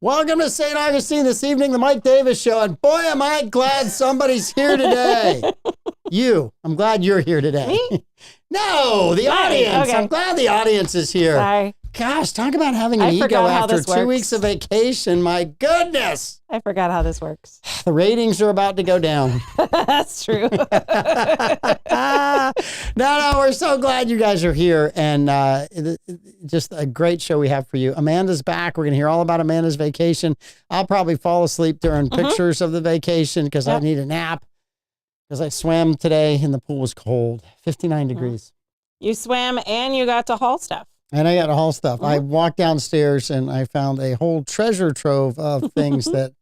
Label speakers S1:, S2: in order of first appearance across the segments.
S1: Welcome to St. Augustine this evening, the Mike Davis Show. And boy, am I glad somebody's here today. I'm glad you're here today.
S2: Me?
S1: No, the audience.
S2: Okay.
S1: I'm glad the audience is here.
S2: Sorry.
S1: Gosh, talk about having an ego after 2 weeks of vacation. My goodness.
S2: I forgot how this works.
S1: The ratings are about to go down.
S2: That's true.
S1: No, we're so glad you guys are here. And just a great show we have for you. Amanda's back. We're going to hear all about Amanda's vacation. I'll probably fall asleep during pictures of the vacation because I need a nap. Because I swam today and the pool was cold, 59 degrees.
S2: You swam and you got to haul stuff.
S1: And I got to haul stuff. I walked downstairs and I found a whole treasure trove of things that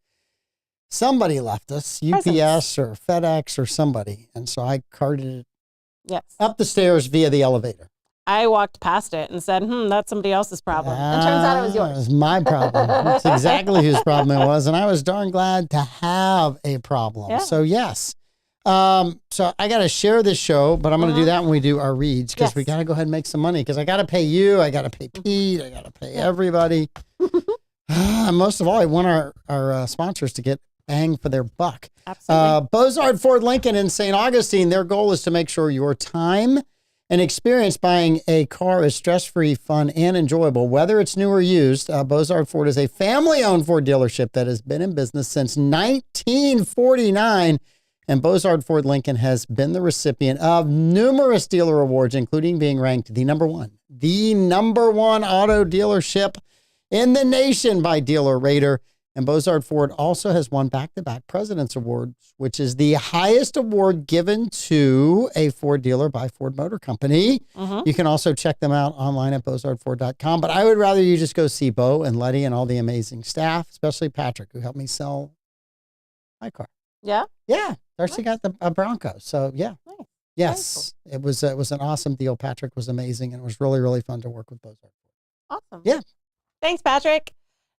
S1: somebody left us, UPS or FedEx or somebody. And so I carted it up the stairs via the elevator.
S2: I walked past it and said, that's somebody else's problem. And turns out it was yours.
S1: It was my problem. That's exactly whose problem it was. And I was darn glad to have a problem.
S2: Yeah.
S1: So yes. So I got to share this show, but I'm going to do that when we do our reads because we got to go ahead and make some money because I got to pay you. I got to pay Pete. I got to pay everybody. Most of all, I want our sponsors to get bang for their buck.
S2: Absolutely.
S1: Bozard Ford Lincoln in St. Augustine, their goal is to make sure your time and experience buying a car is stress-free, fun, and enjoyable, whether it's new or used. Bozard Ford is a family-owned Ford dealership that has been in business since 1949. And Bozard Ford Lincoln has been the recipient of numerous dealer awards, including being ranked the number one auto dealership in the nation by Dealer Rater. And Bozard Ford also has won back-to-back President's Awards, which is the highest award given to a Ford dealer by Ford Motor Company. You can also check them out online at bozardford.com. But I would rather you just go see Bo and Letty and all the amazing staff, especially Patrick, who helped me sell my car.
S2: Yeah?
S1: Yeah. Darcy got a Bronco. So, yeah.
S2: Nice.
S1: Yes. Cool. It was an awesome deal. Patrick was amazing, and it was really, really fun to work with Bozard.
S2: Awesome.
S1: Yeah.
S2: Thanks, Patrick.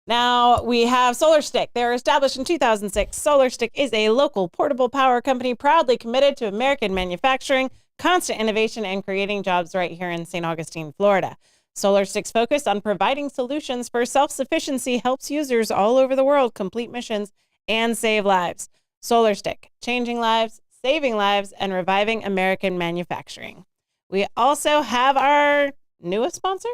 S2: Now we have SolarStick. They were established in 2006. SolarStick is a local portable power company proudly committed to American manufacturing, constant innovation, and creating jobs right here in St. Augustine, Florida. SolarStick's focus on providing solutions for self-sufficiency helps users all over the world complete missions and save lives. SolarStick, changing lives, saving lives, and reviving American manufacturing. We also have our newest sponsor.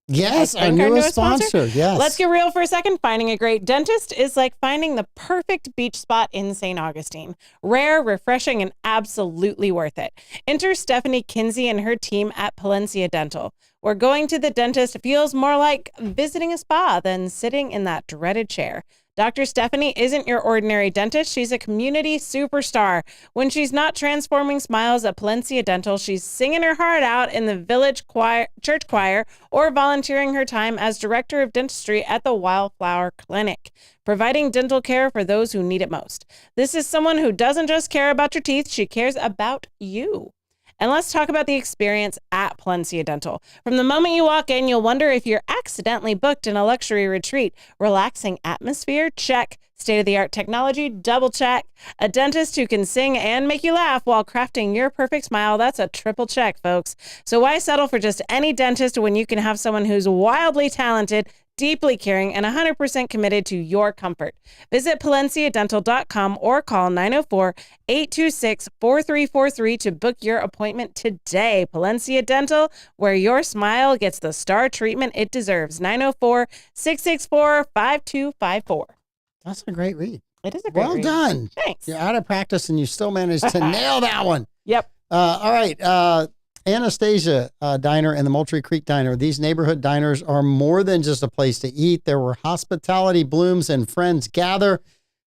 S1: Yes, our newest sponsor. Yes.
S2: Let's get real for a second. Finding a great dentist is like finding the perfect beach spot in St. Augustine. Rare, refreshing, and absolutely worth it. Enter Stephanie Kinsey and her team at Palencia Dental, where going to the dentist feels more like visiting a spa than sitting in that dreaded chair. Dr. Stephanie isn't your ordinary dentist. She's a community superstar. When she's not transforming smiles at Palencia Dental, she's singing her heart out in the village church choir or volunteering her time as director of dentistry at the Wildflower Clinic, providing dental care for those who need it most. This is someone who doesn't just care about your teeth, she cares about you. And let's talk about the experience at Palencia Dental. From the moment you walk in, you'll wonder if you're accidentally booked in a luxury retreat. Relaxing atmosphere? Check. State-of-the-art technology? Double check. A dentist who can sing and make you laugh while crafting your perfect smile? That's a triple check, folks. So why settle for just any dentist when you can have someone who's wildly talented, deeply caring, and 100% committed to your comfort? Visit PalenciaDental.com or call 904-826-4343 to book your appointment today. Palencia Dental, where your smile gets the star treatment it deserves. 904-664-5254.
S1: That's a great read.
S2: It is a great read.
S1: Well done.
S2: Thanks.
S1: You're out of practice and you still managed to nail that one.
S2: Yep.
S1: All right. Anastasia Diner and the Moultrie Creek Diner. These neighborhood diners are more than just a place to eat. There where hospitality blooms and friends gather.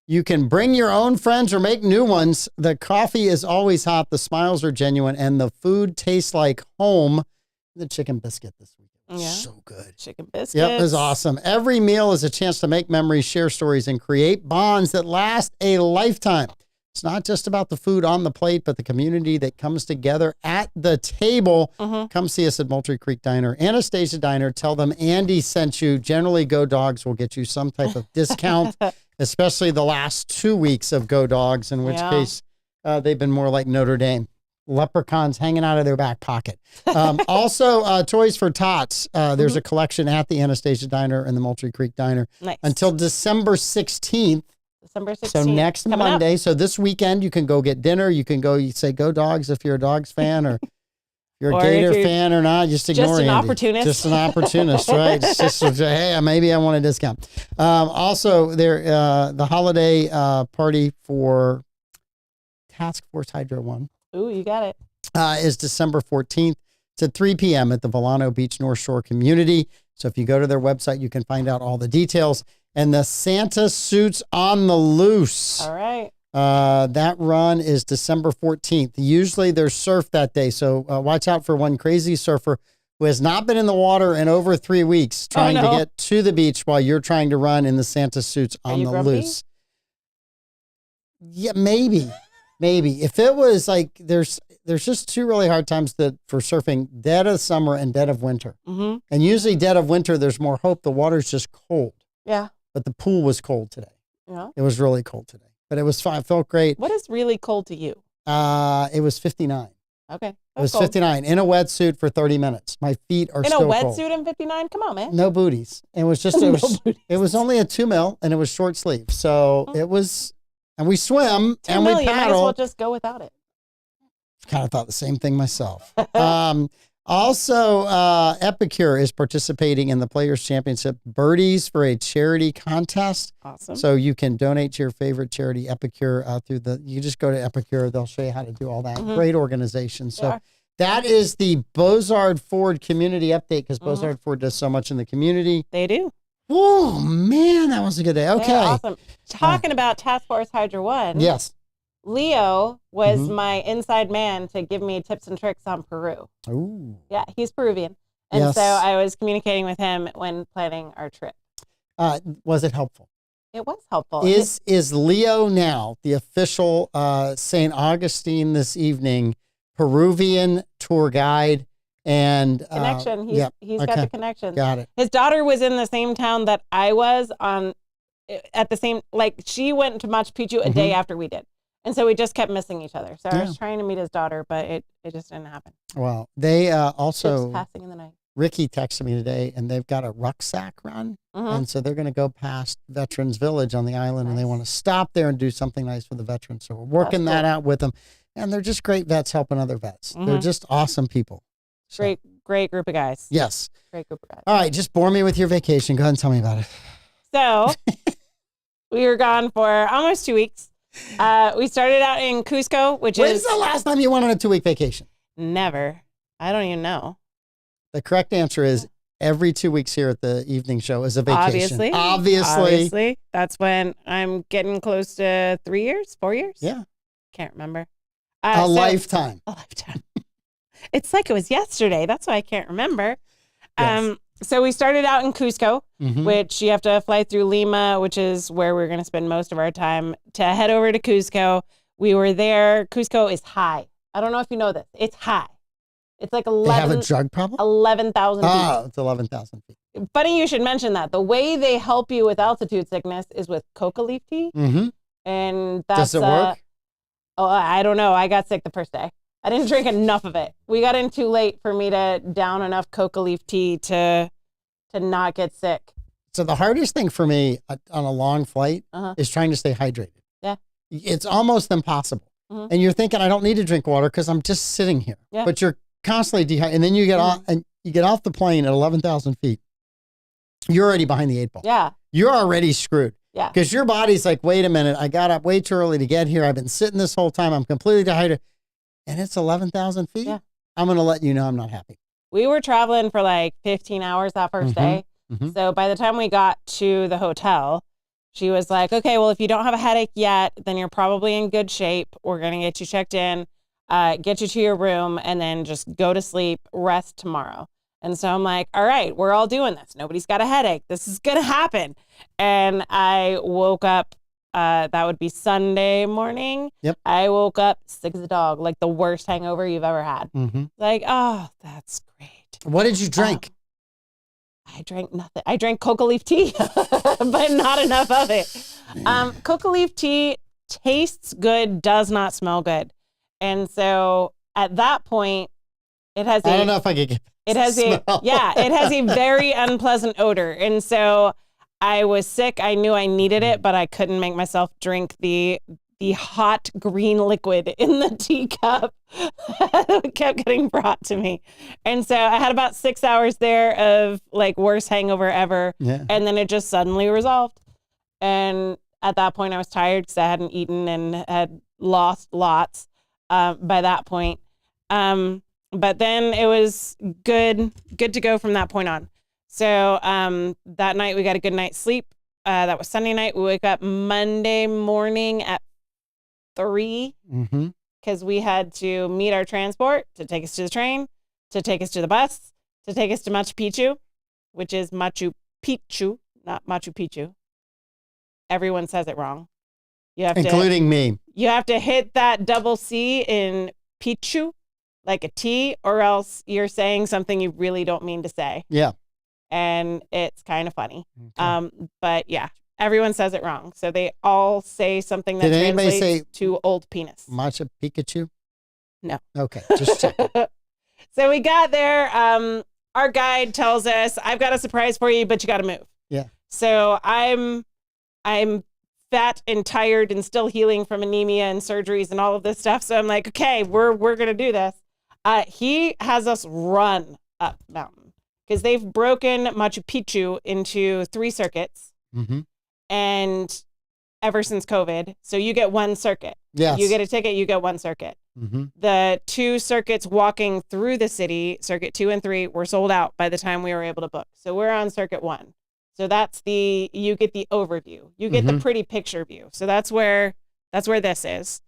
S1: You can bring your own friends or make new ones. The coffee is always hot. The smiles are genuine and the food tastes like home. The chicken biscuit this week. So good.
S2: Chicken biscuits.
S1: Yep, it was awesome. Every meal is a chance to make memories, share stories, and create bonds that last a lifetime. It's not just about the food on the plate, but the community that comes together at the table. Come see us at Moultrie Creek Diner. Anastasia Diner, tell them Andy sent you. Generally, Go Dogs will get you some type of discount, especially the last 2 weeks of Go Dogs, in which case they've been more like Notre Dame. leprechauns hanging out of their back pocket. Also, Toys for Tots. There's a collection at the Anastasia Diner and the Moultrie Creek Diner until December 16th.
S2: December 16th.
S1: So next Monday. So this weekend, you can go get dinner. You can go, you say, go Dogs if you're a Dogs fan, or you're a Gator fan or not. Just ignore
S2: Just an
S1: Andy.
S2: opportunist.
S1: Just an opportunist, right? It's just, hey, maybe I want a discount. Also, the holiday party for Task Force Hydro 1.
S2: Ooh, you got it.
S1: Is December 14th. It's at 3 p.m. at the Volano Beach North Shore Community. So if you go to their website, you can find out all the details. And the Santa Suits on the Loose.
S2: All right.
S1: That run is December 14th. Usually there's surf that day. So watch out for one crazy surfer who has not been in the water in over 3 weeks trying to get to the beach while you're trying to run in the Santa Suits on the Loose. Yeah, maybe. Maybe. If it was like, there's just two really hard times for surfing, dead of summer and dead of winter.
S2: Mm-hmm.
S1: And usually dead of winter, there's more hope. The water's just cold.
S2: Yeah.
S1: But the pool was cold today.
S2: Yeah.
S1: It was really cold today. But it was fine. It felt great.
S2: What is really cold to you?
S1: It was 59.
S2: Okay.
S1: It was cold. 59 in a wetsuit for 30 minutes. My feet are still cold.
S2: In a wetsuit in 59? Come on, man.
S1: No booties. It was just, it was only a 2 mil and it was short sleeve. So it was, and we swim and we paddle.
S2: You might as well just go without it.
S1: Kind of thought the same thing myself. Also, Epicure is participating in the Players Championship Birdies for a charity contest.
S2: Awesome.
S1: So you can donate to your favorite charity, Epicure, you just go to Epicure. They'll show you how to do all that. Mm-hmm. Great organization. So that is the Bozard Ford community update, because Bozard Ford does so much in the community.
S2: They do.
S1: Oh, man, that was a good day. Okay.
S2: Yeah, awesome. Talking about Task Force Hydro 1.
S1: Yes.
S2: Leo was my inside man to give me tips and tricks on Peru.
S1: Ooh.
S2: Yeah, he's Peruvian. And so I was communicating with him when planning our trip.
S1: Was it helpful?
S2: It was helpful.
S1: Is Leo now the official St. Augustine this evening Peruvian tour guide and
S2: connection? He's got the connection.
S1: Got it.
S2: His daughter was in the same town that I was at the same, like she went to Machu Picchu a day after we did. And so we just kept missing each other. So I was trying to meet his daughter, but it just didn't happen.
S1: Well, they also,
S2: Ships passing in the night.
S1: Ricky texted me today, and they've got a rucksack run. And so they're going to go past Veterans Village on the island, and they want to stop there and do something nice for the veterans. So we're working that out with them. And they're just great vets helping other vets. They're just awesome people. So.
S2: Great group of guys.
S1: Yes.
S2: Great group of guys.
S1: All right, just bore me with your vacation. Go ahead and tell me about it.
S2: So we were gone for almost 2 weeks. We started out in Cusco,
S1: When's the last time you went on a 2-week vacation?
S2: Never. I don't even know.
S1: The correct answer is every 2 weeks here at the evening show is a vacation.
S2: Obviously. That's when I'm getting close to 3 years, 4 years.
S1: Yeah.
S2: Can't remember.
S1: A lifetime.
S2: A lifetime. It's like it was yesterday. That's why I can't remember. Yes. So we started out in Cusco, which you have to fly through Lima, which is where we're going to spend most of our time, to head over to Cusco. We were there. Cusco is high. I don't know if you know this. It's high. It's like 11.
S1: They have a drug problem?
S2: 11,000 feet.
S1: Oh, it's 11,000 feet.
S2: Funny you should mention that. The way they help you with altitude sickness is with coca leaf tea. And that's,
S1: does it work?
S2: I don't know. I got sick the first day. I didn't drink enough of it. We got in too late for me to down enough coca leaf tea to not get sick.
S1: So the hardest thing for me on a long flight is trying to stay hydrated.
S2: Yeah.
S1: It's almost impossible. And you're thinking, I don't need to drink water because I'm just sitting here.
S2: Yeah.
S1: But you're constantly dehydrated. And then you get off and you get off the plane at 11,000 feet. You're already behind the 8 ball.
S2: Yeah.
S1: You're already screwed.
S2: Yeah.
S1: Because your body's like, wait a minute, I got up way too early to get here. I've been sitting this whole time. I'm completely dehydrated. And it's 11,000 feet?
S2: Yeah.
S1: I'm going to let you know I'm not happy.
S2: We were traveling for like 15 hours that first day. So by the time we got to the hotel, she was like, okay, well, if you don't have a headache yet, then you're probably in good shape. We're going to get you checked in, get you to your room, and then just go to sleep, rest tomorrow. And so I'm like, all right, we're all doing this. Nobody's got a headache. This is going to happen. And I woke up. That would be Sunday morning.
S1: Yep.
S2: I woke up sick as a dog, like the worst hangover you've ever had. Like, oh, that's great.
S1: What did you drink?
S2: I drank nothing. I drank coca leaf tea, but not enough of it. Coca leaf tea tastes good, does not smell good. And so at that point, it has
S1: I don't know if I could get
S2: it has
S1: smell.
S2: it has a very unpleasant odor. And so I was sick. I knew I needed it, but I couldn't make myself drink the hot green liquid in the teacup that kept getting brought to me. And so I had about 6 hours there of like worst hangover ever.
S1: Yeah.
S2: And then it just suddenly resolved. And at that point I was tired because I hadn't eaten and had lost lots by that point. But then it was good to go from that point on. So that night we got a good night's sleep. That was Sunday night. We wake up Monday morning at 3 because we had to meet our transport to take us to the train, to take us to the bus, to take us to Machu Picchu, which is Machu Picchu, not Machu Picchu. Everyone says it wrong.
S1: Including me.
S2: You have to hit that double C in Picchu, like a T, or else you're saying something you really don't mean to say.
S1: Yeah.
S2: And it's kind of funny.
S1: Okay.
S2: But yeah, everyone says it wrong. So they all say something that
S1: Did anybody
S2: translates
S1: say
S2: to old penis.
S1: Machu Picchu?
S2: No.
S1: Okay, just check.
S2: So we got there. Our guide tells us, I've got a surprise for you, but you got to move.
S1: Yeah.
S2: So I'm fat and tired and still healing from anemia and surgeries and all of this stuff. So I'm like, okay, we're going to do this. He has us run up mountain because they've broken Machu Picchu into 3 circuits. And ever since COVID, so you get 1 circuit.
S1: Yes.
S2: You get a ticket, you get 1 circuit. The 2 circuits walking through the city, circuit 2 and 3, were sold out by the time we were able to book. So we're on circuit 1. So you get the overview. You get the pretty picture view. So that's where this is.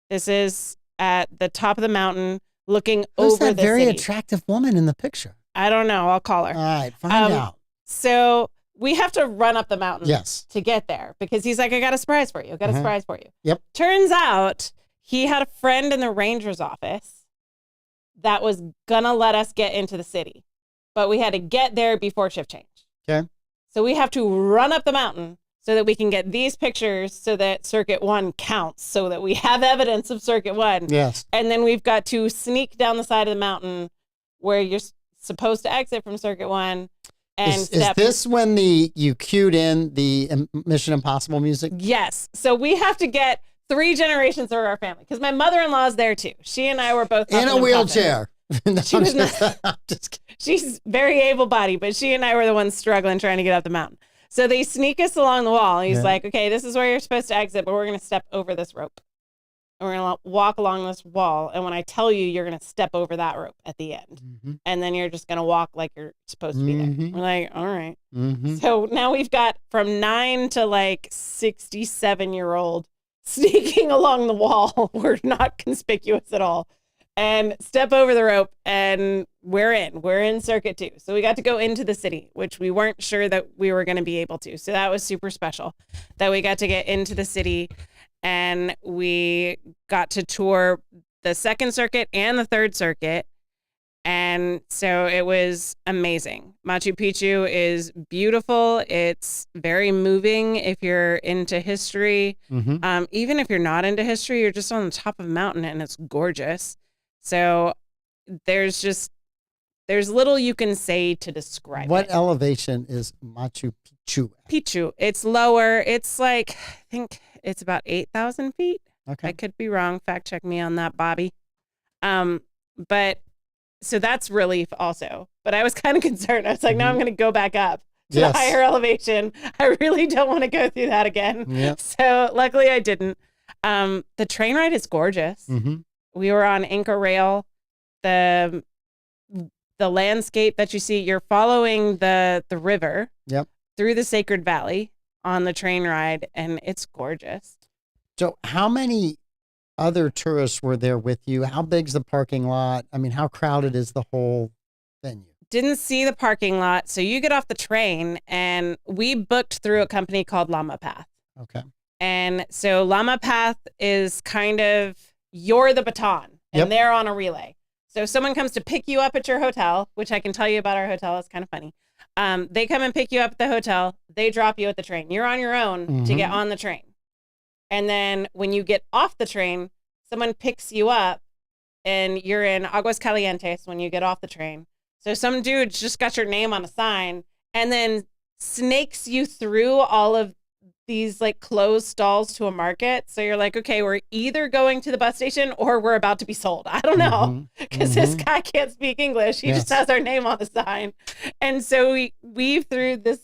S2: This is at the top of the mountain looking
S1: Who's
S2: over
S1: that
S2: the
S1: very
S2: city.
S1: attractive woman in the picture?
S2: I don't know. I'll call her.
S1: All right, find out.
S2: So we have to run up the mountain
S1: Yes.
S2: to get there because he's like, I got a surprise for you. I got a surprise for you.
S1: Yep.
S2: Turns out he had a friend in the ranger's office that was going to let us get into the city, but we had to get there before shift change.
S1: Okay.
S2: So we have to run up the mountain so that we can get these pictures so that circuit 1 counts, so that we have evidence of circuit 1.
S1: Yes.
S2: And then we've got to sneak down the side of the mountain where you're supposed to exit from circuit 1. And
S1: Is this when you cued in the Mission Impossible music?
S2: Yes. So we have to get 3 generations of our family because my mother-in-law is there too. She and I were both
S1: In a wheelchair. No,
S2: She was not.
S1: I'm just kidding.
S2: She's very able-bodied, but she and I were the ones struggling trying to get up the mountain. So they sneak us along the wall. He's like, okay, this is where you're supposed to exit, but we're going to step over this rope. And we're going to walk along this wall. And when I tell you, you're going to step over that rope at the end. And then you're just going to walk like you're supposed to be there. We're like, all right. So now we've got from 9 to like 67-year-old sneaking along the wall. We're not conspicuous at all. And step over the rope, and we're in circuit 2. So we got to go into the city, which we weren't sure that we were going to be able to. So that was super special that we got to get into the city, and we got to tour the 2nd circuit and the 3rd circuit. And so it was amazing. Machu Picchu is beautiful. It's very moving if you're into history. Even if you're not into history, you're just on the top of a mountain and it's gorgeous. So there's little you can say to describe
S1: What
S2: it.
S1: elevation is Machu Picchu at?
S2: Picchu, it's lower. It's like, I think it's about 8,000 feet.
S1: Okay.
S2: I could be wrong. Fact check me on that, Bobby. But so that's relief also. But I was kind of concerned. I was like, now I'm going to go back up to the higher elevation. I really don't want to go through that again.
S1: Yep.
S2: So luckily I didn't. The train ride is gorgeous. We were on Inca Rail. The landscape that you see, you're following the river through the Sacred Valley on the train ride, and it's gorgeous.
S1: So how many other tourists were there with you? How big's the parking lot? I mean, how crowded is the whole venue?
S2: Didn't see the parking lot. So you get off the train, and we booked through a company called Llama Path.
S1: Okay.
S2: And so Llama Path is kind of, you're the baton, and they're on a relay. So if someone comes to pick you up at your hotel, which I can tell you about our hotel, it's kind of funny. They come and pick you up at the hotel. They drop you at the train. You're on your own to get on the train. And then when you get off the train, someone picks you up and you're in Aguas Calientes when you get off the train. So some dude just got your name on a sign and then snakes you through all of these like closed stalls to a market. So you're like, okay, we're either going to the bus station or we're about to be sold. I don't know, because this guy can't speak English. He just has our name on the sign. And so we weave through this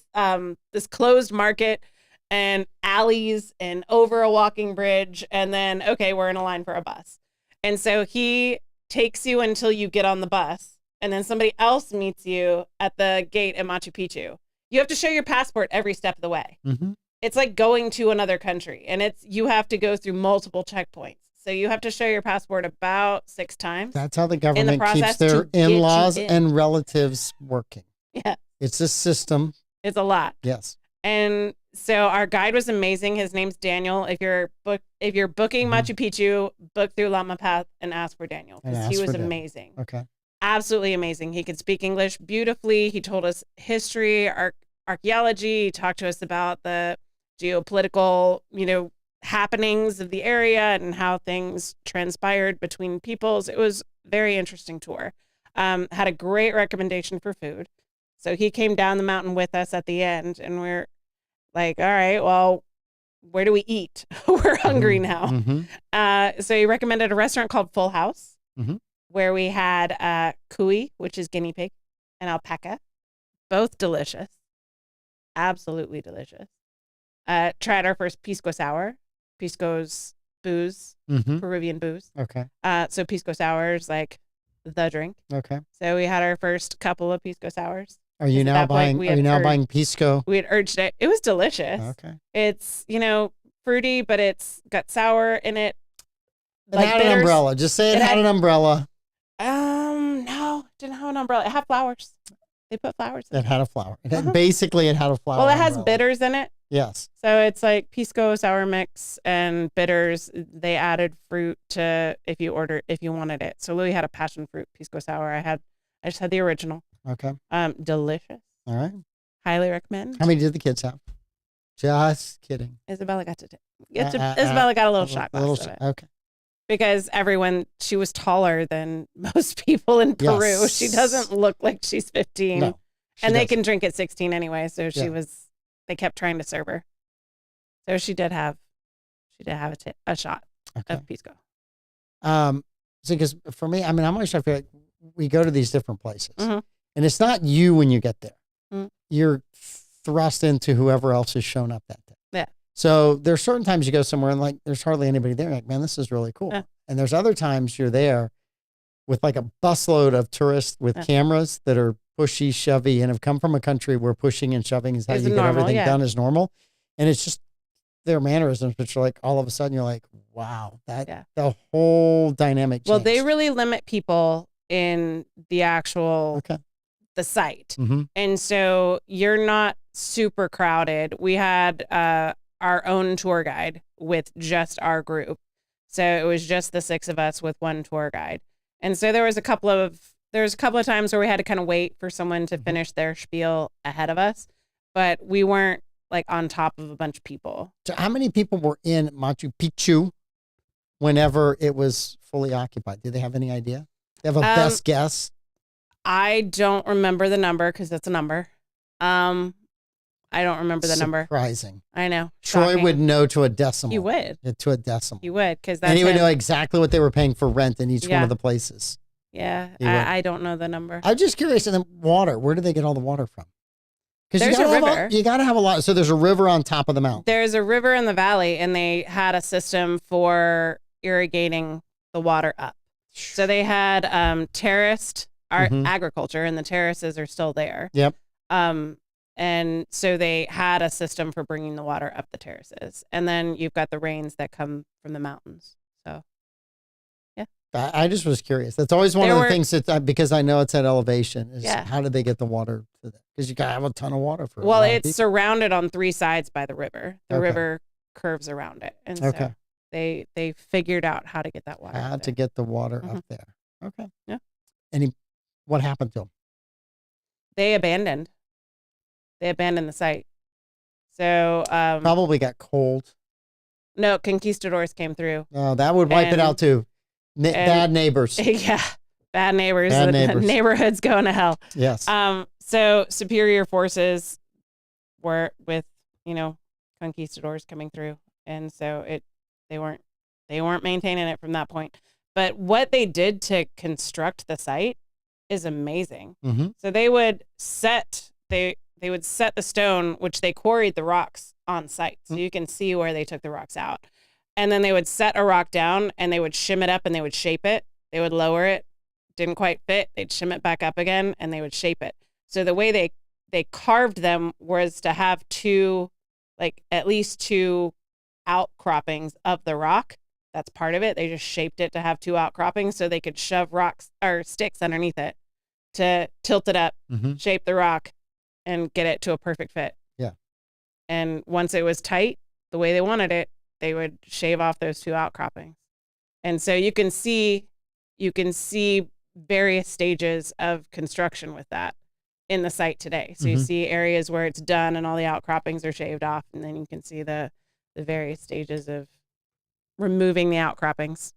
S2: this closed market and alleys and over a walking bridge. And then, okay, we're in a line for a bus. And so he takes you until you get on the bus. And then somebody else meets you at the gate at Machu Picchu. You have to show your passport every step of the way. It's like going to another country, and you have to go through multiple checkpoints. So you have to show your passport about 6 times.
S1: That's how the government keeps their in-laws and relatives working.
S2: Yeah.
S1: It's a system.
S2: It's a lot.
S1: Yes.
S2: And so our guide was amazing. His name's Daniel. If you're booking Machu Picchu, book through Lama Path and ask for Daniel, because he was amazing.
S1: Okay.
S2: Absolutely amazing. He could speak English beautifully. He told us history, archaeology. He talked to us about the geopolitical, happenings of the area and how things transpired between peoples. It was a very interesting tour. Had a great recommendation for food. So he came down the mountain with us at the end, and we're like, all right, well, where do we eat? We're hungry now. So he recommended a restaurant called Full House, where we had cuy, which is guinea pig, and alpaca, both delicious. Absolutely delicious. Tried our first pisco sour. Pisco's booze, Peruvian booze.
S1: Okay.
S2: So pisco sour is like the drink.
S1: Okay.
S2: So we had our first couple of pisco sours.
S1: Are you now buying pisco?
S2: We had urged it. It was delicious.
S1: Okay.
S2: It's, fruity, but it's got sour in it.
S1: It had an umbrella. Just say it had an umbrella.
S2: No, didn't have an umbrella. It had flowers. They put flowers in it.
S1: It had a flower. Basically, it had a flower.
S2: Well, it has bitters in it.
S1: Yes.
S2: So it's like pisco sour mix and bitters. They added fruit to if you wanted it. So Louis had a passion fruit pisco sour. I just had the original.
S1: Okay.
S2: Delicious.
S1: All right.
S2: Highly recommend.
S1: How many did the kids have? Just kidding.
S2: Isabella got Isabella got a little shot glass of it.
S1: Okay.
S2: Because she was taller than most people in Peru.
S1: Yes.
S2: She doesn't look like she's 15.
S1: No,
S2: and they can drink at 16 anyway. So they kept trying to serve her. So she did have a shot of pisco.
S1: So because for me, I'm always trying to feel like we go to these different places and it's not you when you get there. You're thrust into whoever else has shown up that day.
S2: Yeah.
S1: So there's certain times you go somewhere and like there's hardly anybody there. Like, man, this is really cool. Yeah. And there's other times you're there with like a busload of tourists with cameras that are pushy, shovey, and have come from a country where pushing and shoving is how you get everything done is normal. And it's just their mannerisms, which are like all of a sudden you're like, wow, the whole dynamic changed.
S2: Well, they really limit people in the actual the site. And so you're not super crowded. We had our own tour guide with just our group. So it was just the 6 of us with one tour guide. And so there was a couple of times where we had to kind of wait for someone to finish their spiel ahead of us, but we weren't like on top of a bunch of people.
S1: So how many people were in Machu Picchu whenever it was fully occupied? Do they have any idea? They have a best guess?
S2: I don't remember the number because it's a number. I don't remember the number.
S1: Surprising.
S2: I know.
S1: Troy
S2: Shocking.
S1: would know to a decimal.
S2: He would.
S1: To a decimal.
S2: He would, because that's
S1: and he would know exactly what they were paying for rent in each one of the places.
S2: Yeah, I don't know the number.
S1: I'm just curious. And then water. Where do they get all the water from? Because
S2: there's a river.
S1: You got to have a lot. So there's a river on top of the mountain.
S2: There's a river in the valley, and they had a system for irrigating the water up. So they had terraced agriculture, and the terraces are still there.
S1: Yep.
S2: And so they had a system for bringing the water up the terraces. And then you've got the rains that come from the mountains. So, yeah.
S1: I just was curious. That's always one of the things that, because I know it's at elevation, is how did they get the water to that? Because you got to have a ton of water for it.
S2: Well, it's surrounded on 3 sides by the river. The river curves around it. And so they figured out how to get that water.
S1: How to get the water up there. Okay.
S2: Yeah.
S1: What happened to them?
S2: They abandoned the site. So
S1: probably got cold.
S2: No, conquistadors came through.
S1: Oh, that would wipe it out too. Bad neighbors.
S2: Yeah. Bad neighbors.
S1: Bad
S2: The
S1: neighbors.
S2: neighborhood's going to hell.
S1: Yes.
S2: So superior forces were with, conquistadors coming through. And so they weren't maintaining it from that point. But what they did to construct the site is amazing.
S1: Mm-hmm.
S2: So they would set the stone, which they quarried the rocks on site. So you can see where they took the rocks out. And then they would set a rock down and they would shim it up and they would shape it. They would lower it. Didn't quite fit. They'd shim it back up again and they would shape it. So the way they carved them was to have at least two outcroppings of the rock. That's part of it. They just shaped it to have two outcroppings so they could shove rocks or sticks underneath it to tilt it up, shape the rock, and get it to a perfect fit.
S1: Yeah.
S2: And once it was tight, the way they wanted it, they would shave off those two outcroppings. And so you can see various stages of construction with that in the site today. So you see areas where it's done and all the outcroppings are shaved off, and then you can see the various stages of removing the outcroppings.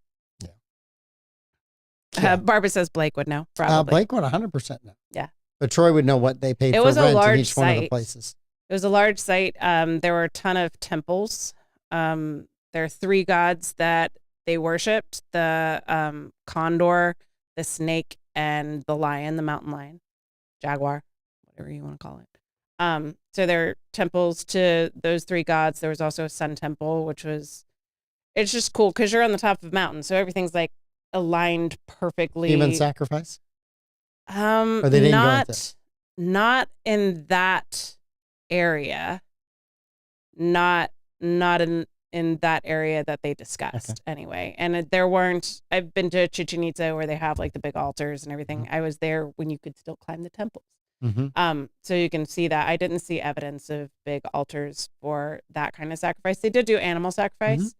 S1: Yeah.
S2: Barbara says Blake would know. Probably.
S1: Blake would 100% know.
S2: Yeah.
S1: But Troy would know what they paid
S2: It
S1: for
S2: was a
S1: rent in
S2: large
S1: each one of the
S2: site.
S1: places.
S2: It was a large site. There were a ton of temples. There are three gods that they worshipped: the condor, the snake, and the lion, the mountain lion, jaguar, whatever you want to call it. So there are temples to those three gods. There was also a sun temple, it's just cool because you're on the top of a mountain, so everything's like aligned perfectly.
S1: Human sacrifice? Or they didn't go into
S2: not in that area. Not in that area that they discussed anyway. And I've been to Chichen Itza where they have like the big altars and everything. I was there when you could still climb the temples. So you can see that. I didn't see evidence of big altars for that kind of sacrifice. They did do animal sacrifice,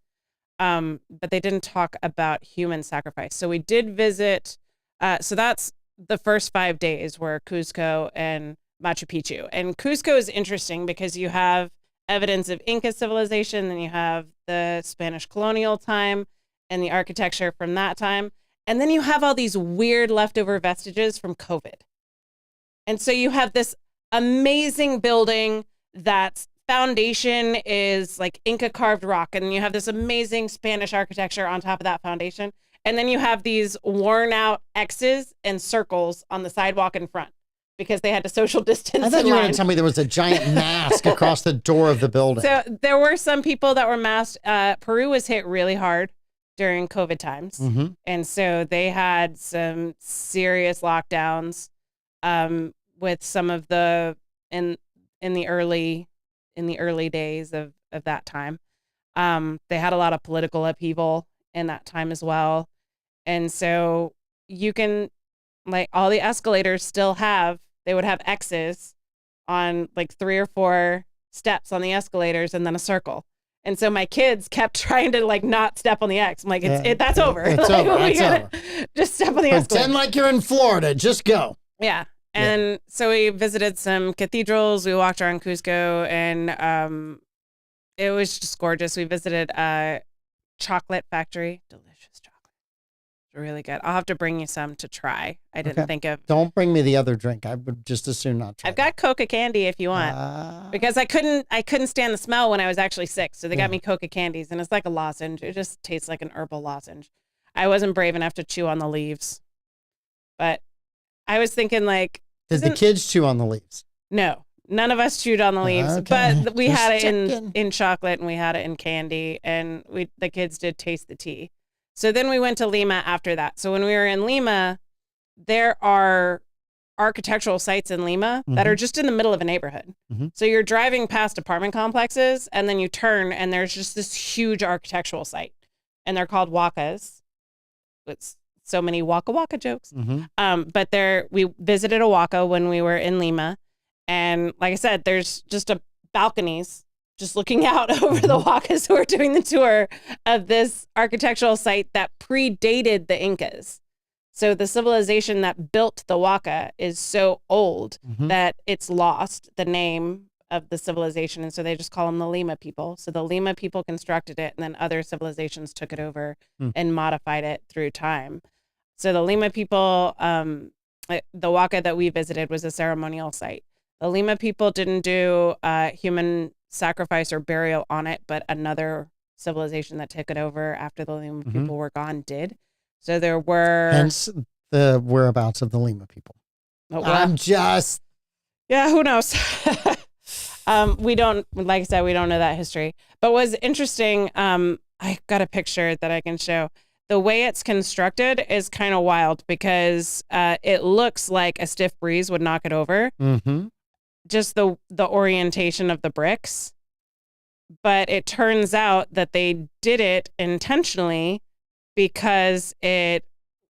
S2: but they didn't talk about human sacrifice. So we did visit, so that's the first 5 days were Cusco and Machu Picchu. And Cusco is interesting because you have evidence of Inca civilization, then you have the Spanish colonial time and the architecture from that time. And then you have all these weird leftover vestiges from COVID. And so you have this amazing building that's foundation is like Inca carved rock. And you have this amazing Spanish architecture on top of that foundation. And then you have these worn out X's and circles on the sidewalk in front because they had to social distance.
S1: I thought you were going to tell me there was a giant mask across the door of the building.
S2: So there were some people that were masked. Peru was hit really hard during COVID times. And so they had some serious lockdowns with some of the in the early days of that time. They had a lot of political upheaval in that time as well. And so you can, like, all the escalators they would have X's on like 3 or 4 steps on the escalators and then a circle. And so my kids kept trying to like not step on the X. I'm like, that's over.
S1: It's
S2: like,
S1: over. It's over.
S2: Just step on the escalator.
S1: Pretend like you're in Florida. Just go.
S2: Yeah. And so we visited some cathedrals. We walked around Cusco and it was just gorgeous. We visited a chocolate factory. Delicious chocolate. Really good. I'll have to bring you some to try. I didn't think of.
S1: Don't bring me the other drink. I would just as soon not try.
S2: I've got Coca candy if you want, because I couldn't stand the smell when I was actually sick. So they got me Coca candies, and it's like a lozenge. It just tastes like an herbal lozenge. I wasn't brave enough to chew on the leaves, but I was thinking like,
S1: did the kids chew on the leaves?
S2: No, none of us chewed on the leaves, but we had it in chocolate and we had it in candy, and the kids did taste the tea. So then we went to Lima after that. So when we were in Lima, there are architectural sites in Lima that are just in the middle of a neighborhood. So you're driving past apartment complexes and then you turn and there's just this huge architectural site, and they're called Huacas. It's so many Waka Waka jokes. But we visited a Huaca when we were in Lima. And like I said, there's just balconies just looking out over the Huacas who are doing the tour of this architectural site that predated the Incas. So the civilization that built the Huaca is so old that it's lost the name of the civilization. And so they just call them the Lima people. So the Lima people constructed it, and then other civilizations took it over and modified it through time. So the Lima people, the Waka that we visited was a ceremonial site. The Lima people didn't do human sacrifice or burial on it, but another civilization that took it over after the Lima people were gone did. So there were...
S1: Hence the whereabouts of the Lima people.
S2: Oh,
S1: I'm just...
S2: Yeah, who knows? We don't, like I said, we don't know that history. But what's interesting, I got a picture that I can show. The way it's constructed is kind of wild because it looks like a stiff breeze would knock it over. Just the orientation of the bricks. But it turns out that they did it intentionally because it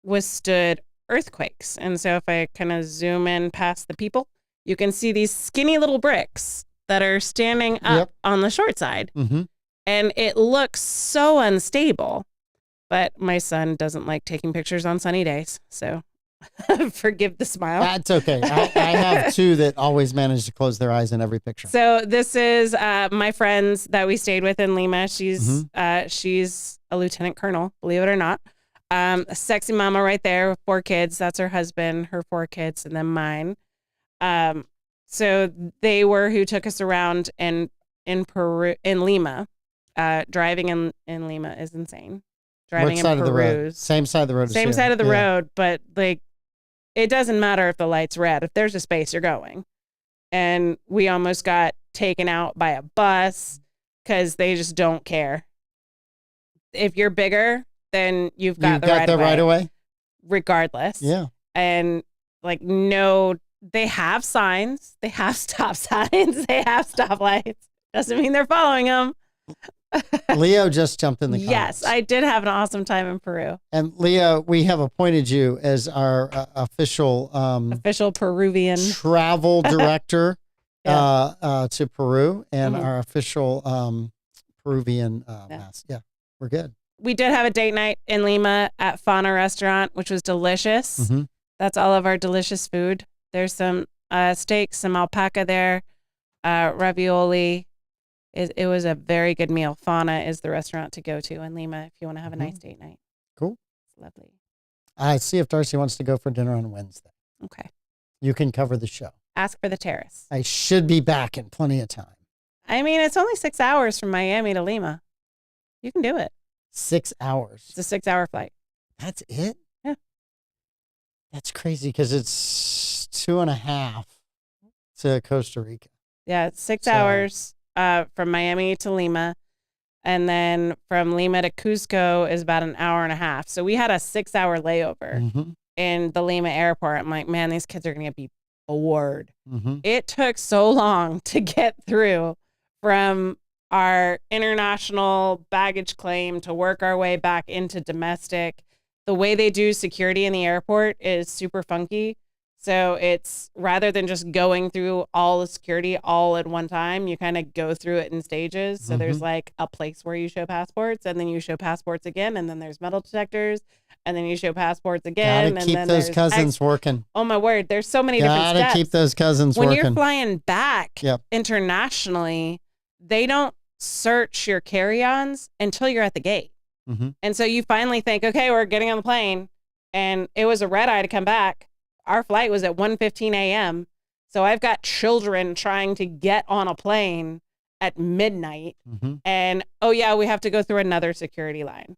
S2: withstood earthquakes. And so if I kind of zoom in past the people, you can see these skinny little bricks that are standing up on the short side. And it looks so unstable. But my son doesn't like taking pictures on sunny days. So forgive the smile.
S1: That's okay. I have two that always manage to close their eyes in every picture.
S2: So this is my friends that we stayed with in Lima. She's a lieutenant colonel, believe it or not. A sexy mama right there with 4 kids. That's her husband, her 4 kids, and then mine. So they were who took us around in Peru, in Lima. Driving in Lima is insane. Driving in Peru.
S1: Same side of the road.
S2: Same side of the road, but like it doesn't matter if the light's red. If there's a space, you're going. And we almost got taken out by a bus because they just don't care. If you're bigger, then you've got the right away. Regardless.
S1: Yeah.
S2: And like no, they have signs. They have stop signs. They have stoplights. Doesn't mean they're following them.
S1: Leo just jumped in the comments.
S2: Yes, I did have an awesome time in Peru.
S1: And Leo, we have appointed you as our official
S2: Peruvian
S1: travel director to Peru and our official Peruvian mask. Yeah, we're good.
S2: We did have a date night in Lima at Fauna Restaurant, which was delicious. That's all of our delicious food. There's some steak, some alpaca there, ravioli. It was a very good meal. Fauna is the restaurant to go to in Lima if you want to have a nice date night.
S1: Cool.
S2: It's lovely.
S1: I see if Darcy wants to go for dinner on Wednesday.
S2: Okay.
S1: You can cover the show.
S2: Ask for the terrace.
S1: I should be back in plenty of time.
S2: I mean, it's only 6 hours from Miami to Lima. You can do it.
S1: 6 hours.
S2: It's a 6-hour flight.
S1: That's it?
S2: Yeah.
S1: That's crazy because it's 2.5 to Costa Rica.
S2: Yeah, it's 6 hours. From Miami to Lima, and then from Lima to Cusco is about an hour and a half. So we had a 6-hour layover in the Lima airport. I'm like, man, these kids are going to be bored. It took so long to get through from our international baggage claim to work our way back into domestic. The way they do security in the airport is super funky. So it's rather than just going through all the security all at one time, you kind of go through it in stages. So there's like a place where you show passports, and then you show passports again, and then there's metal detectors, and then you show passports again.
S1: Gotta keep those cousins working.
S2: Oh my word, there's so many different steps.
S1: Gotta keep those cousins working.
S2: When you're flying back internationally, they don't search your carry-ons until you're at the gate. And so you finally think, okay, we're getting on the plane, and it was a red eye to come back. Our flight was at 1:15 a.m. So I've got children trying to get on a plane at midnight. And, oh, yeah, we have to go through another security line.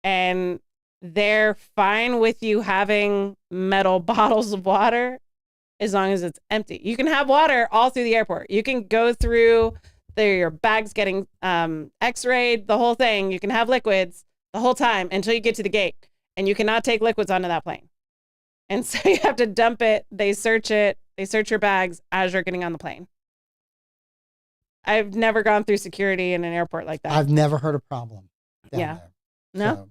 S2: And they're fine with you having metal bottles of water as long as it's empty. You can have water all through the airport. You can go through your bags getting x-rayed, the whole thing. You can have liquids the whole time until you get to the gate. And you cannot take liquids onto that plane. And so you have to dump it. They search your bags as you're getting on the plane. I've never gone through security in an airport like that.
S1: I've never heard a problem down there.
S2: No?
S1: So,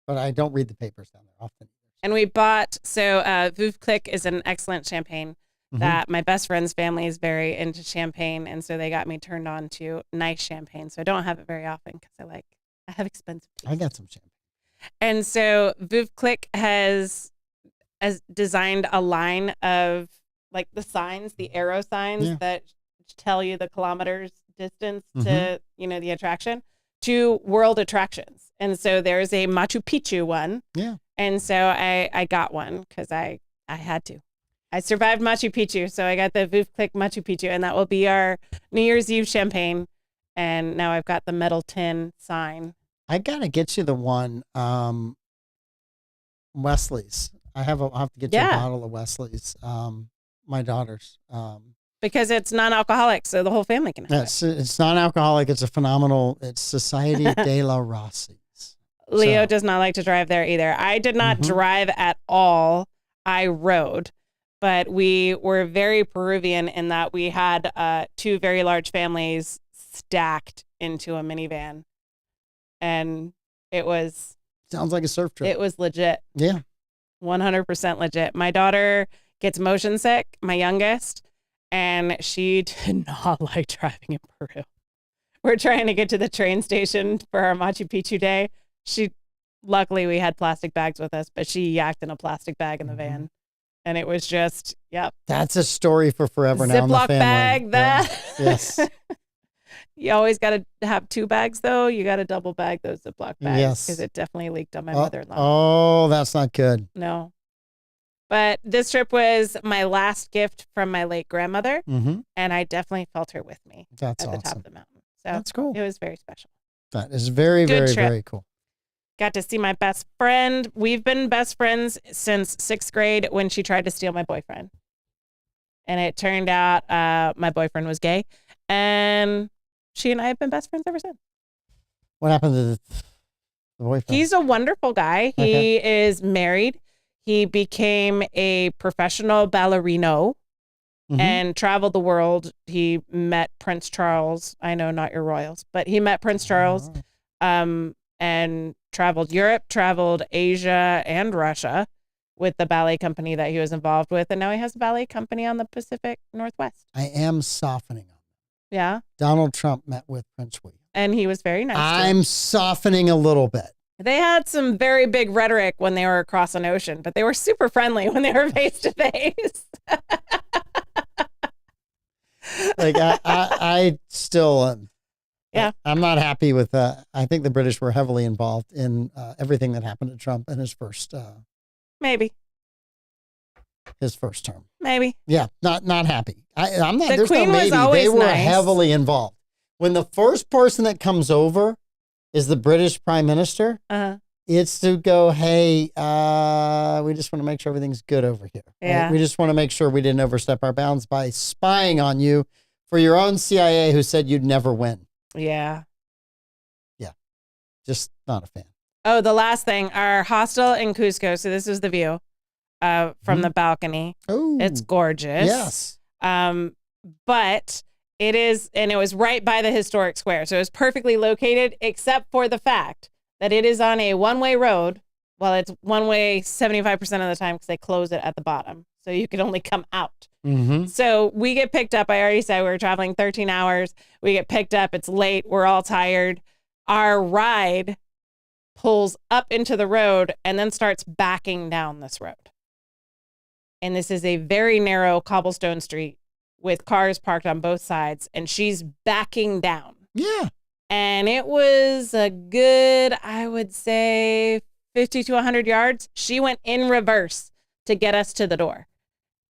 S1: but I don't read the papers down there often.
S2: And we bought, Veuve Clicquot is an excellent champagne that my best friend's family is very into champagne. And so they got me turned on to nice champagne. So I don't have it very often because I have expensive taste.
S1: I got some champagne.
S2: And so Veuve Clicquot has designed a line of like the signs, the arrow signs that tell you the kilometers distance
S1: Mm-hmm.
S2: to, the attraction, to world attractions. And so there's a Machu Picchu one.
S1: Yeah.
S2: And so I got one because I had to. I survived Machu Picchu, so I got the Veuve Click Machu Picchu, and that will be our New Year's Eve champagne. And now I've got the metal tin sign.
S1: I gotta get you the one, Wesley's. I'll have to get you a bottle of Wesley's. My daughter's.
S2: Because it's non-alcoholic, so the whole family can have it.
S1: It's non-alcoholic. It's a phenomenal. It's Society de la Rossi's.
S2: Leo does not like to drive there either. I did not drive at all. I rode. But we were very Peruvian in that we had 2 very large families stacked into a minivan. And it was...
S1: Sounds like a surf trip.
S2: It was legit.
S1: Yeah.
S2: 100% legit. My daughter gets motion sick, my youngest, and she did not like driving in Peru. We're trying to get to the train station for our Machu Picchu day. Luckily, we had plastic bags with us, but she yacked in a plastic bag in the van. And it was just, yep.
S1: That's a story for forever now in the
S2: Ziploc
S1: family.
S2: bag,
S1: Yes.
S2: You always got to have 2 bags, though. You got to double bag those Ziploc bags.
S1: Yes.
S2: Because it definitely leaked on my mother-in-law.
S1: Oh, that's not good.
S2: No. But this trip was my last gift from my late grandmother.
S1: Mm-hmm.
S2: And I definitely felt her with me
S1: That's
S2: at
S1: awesome.
S2: the top of the mountain. So
S1: That's cool.
S2: It was very special.
S1: That is very,
S2: Good
S1: very,
S2: trip.
S1: very cool.
S2: Got to see my best friend. We've been best friends since 6th grade when she tried to steal my boyfriend. And it turned out my boyfriend was gay. And she and I have been best friends ever since.
S1: What happened to the boyfriend?
S2: He's a wonderful guy. He is married. He became a professional ballerino and traveled the world. He met Prince Charles. I know, not your royals, but he met Prince Charles and traveled Europe, traveled Asia and Russia with the ballet company that he was involved with. And now he has a ballet company on the Pacific Northwest.
S1: I am softening on that.
S2: Yeah.
S1: Donald Trump met with Prince William.
S2: And he was very nice to him.
S1: I'm softening a little bit.
S2: They had some very big rhetoric when they were across an ocean, but they were super friendly when they were face to face.
S1: Like I still am.
S2: Yeah.
S1: I'm not happy with I think the British were heavily involved in everything that happened to Trump in his first
S2: Maybe.
S1: term.
S2: Maybe.
S1: Yeah, not happy. I'm not.
S2: The
S1: There's
S2: Queen
S1: no
S2: was
S1: maybe.
S2: always
S1: They were
S2: nice.
S1: heavily involved. When the first person that comes over is the British Prime Minister, it's to go, hey, we just want to make sure everything's good over here. Right?
S2: Yeah.
S1: We just want to make sure we didn't overstep our bounds by spying on you for your own CIA who said you'd never win.
S2: Yeah.
S1: Just not a fan.
S2: Oh, the last thing, our hostel in Cusco. So this is the view from the balcony.
S1: Oh,
S2: It's gorgeous.
S1: yes.
S2: But it is, and it was right by the historic square. So it was perfectly located, except for the fact that it is on a one-way road. Well, it's one way 75% of the time because they close it at the bottom. So you can only come out.
S1: Mm-hmm.
S2: So we get picked up. I already said we were traveling 13 hours. We get picked up. It's late. We're all tired. Our ride pulls up into the road and then starts backing down this road. And this is a very narrow cobblestone street with cars parked on both sides. And she's backing down.
S1: Yeah.
S2: And it was a good, I would say, 50 to 100 yards. She went in reverse to get us to the door.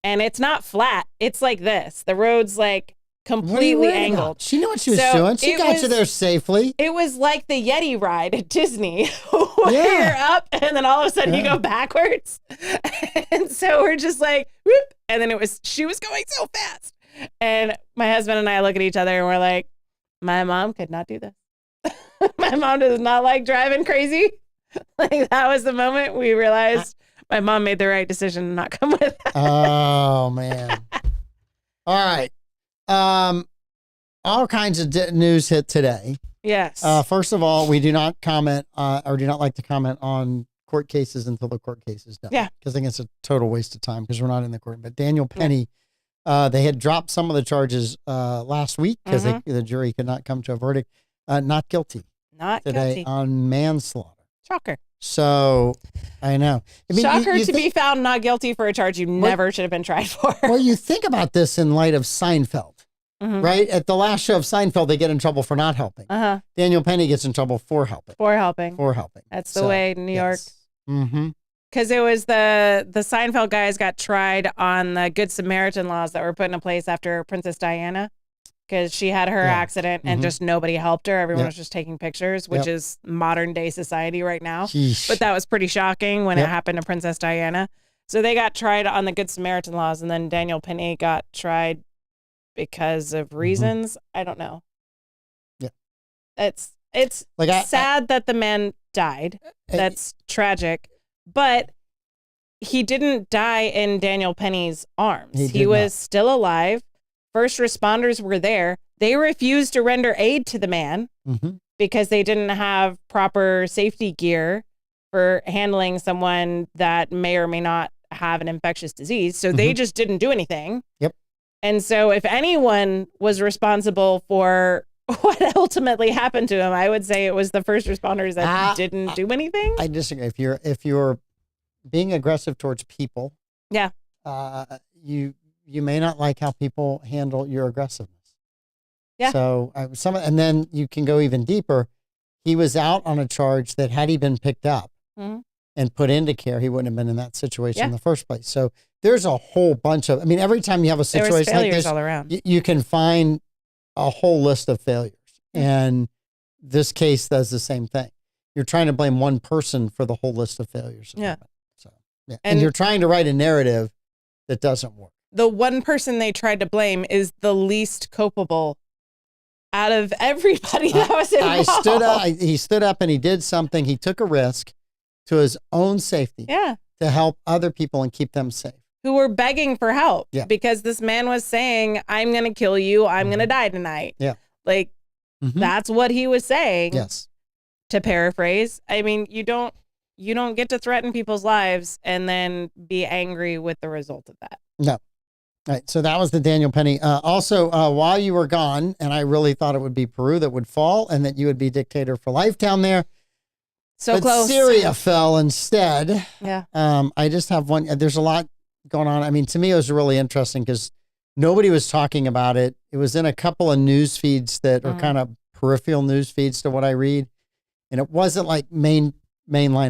S2: And it's not flat. It's like this. The road's like
S1: What are you
S2: completely
S1: worried
S2: angled.
S1: about? She knew what she was
S2: So
S1: doing. She
S2: it
S1: got you
S2: was-
S1: there safely.
S2: It was like the Yeti ride at Disney, where
S1: Yeah.
S2: you're up and then all of a sudden you
S1: Yeah.
S2: go backwards. And so we're just like, whoop. And then she was going so fast. And my husband and I look at each other and we're like, my mom could not do this. My mom does not like driving crazy. Like that was the moment we realized my mom made the right decision to not come with us.
S1: Oh man. All right. All kinds of news hit today.
S2: Yes.
S1: First of all, we do not comment or do not like to comment on court cases until the court case is done.
S2: Yeah.
S1: Because I think it's a total waste of time because we're not in the court. But Daniel Penny, they had dropped some of the charges last week because the jury could not come to a verdict. Not guilty
S2: Not
S1: today
S2: guilty.
S1: on manslaughter.
S2: Shocker.
S1: So I know. I mean,
S2: Shocker
S1: you
S2: to be found not guilty for a charge you never should have been tried for.
S1: Well, you think about this in light of Seinfeld. right? At the last show of Seinfeld, they get in trouble for not helping. Daniel Penny gets in trouble for helping.
S2: For helping.
S1: For helping.
S2: That's the way New York.
S1: Mm-hmm.
S2: Because it was the Seinfeld guys got tried on the Good Samaritan laws that were put into place after Princess Diana. Because she had her accident and just nobody helped her. Everyone was just taking pictures, which is modern day society right now.
S1: Sheesh.
S2: But that was pretty shocking when it happened to Princess Diana. So they got tried on the Good Samaritan laws, and then Daniel Penny got tried because of reasons. I don't know.
S1: Yeah.
S2: It's like sad that the man died. That's tragic. But he didn't die in Daniel Penny's arms. He was still alive. First responders were there. They refused to render aid to the man because they didn't have proper safety gear for handling someone that may or may not have an infectious disease. So they just didn't do anything.
S1: Yep.
S2: And so if anyone was responsible for what ultimately happened to him, I would say it was the first responders that didn't do anything.
S1: I disagree. If you're being aggressive towards people, you may not like how people handle your aggressiveness.
S2: Yeah.
S1: So and then you can go even deeper. He was out on a charge that had he been picked up and put into care, he wouldn't have been in that situation in the first place. So there's a whole bunch of, every time you have a situation like this,
S2: all around.
S1: You can find a whole list of failures. And this case does the same thing. You're trying to blame one person for the whole list of failures.
S2: Yeah.
S1: So, and you're trying to write a narrative that doesn't work.
S2: The one person they tried to blame is the least culpable out of everybody that was involved.
S1: He stood up and he did something. He took a risk to his own safety to help other people and keep them safe.
S2: Who were begging for help because this man was saying, I'm going to kill you. I'm going to die tonight.
S1: Yeah.
S2: Like, that's what he was saying.
S1: Yes.
S2: To paraphrase. You don't get to threaten people's lives and then be angry with the result of that.
S1: No. All right, so that was the Daniel Penny. Also, while you were gone, and I really thought it would be Peru that would fall and that you would be dictator for life down there.
S2: But close.
S1: Syria fell instead.
S2: Yeah.
S1: I just have one. There's a lot going on. To me, it was really interesting because nobody was talking about it. It was in a couple of news feeds that are kind of peripheral news feeds to what I read. And it wasn't like mainline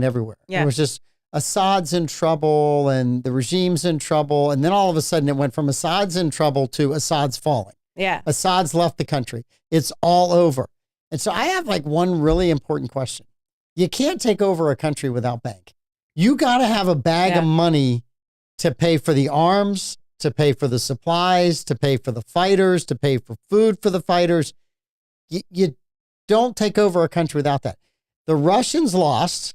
S1: everywhere.
S2: Yeah.
S1: It was just Assad's in trouble and the regime's in trouble. And then all of a sudden it went from Assad's in trouble to Assad's falling.
S2: Yeah.
S1: Assad's left the country. It's all over. And so I have one really important question. You can't take over a country without bank. You got to have a bag of money to pay for the arms, to pay for the supplies, to pay for the fighters, to pay for food for the fighters. You don't take over a country without that. The Russians lost.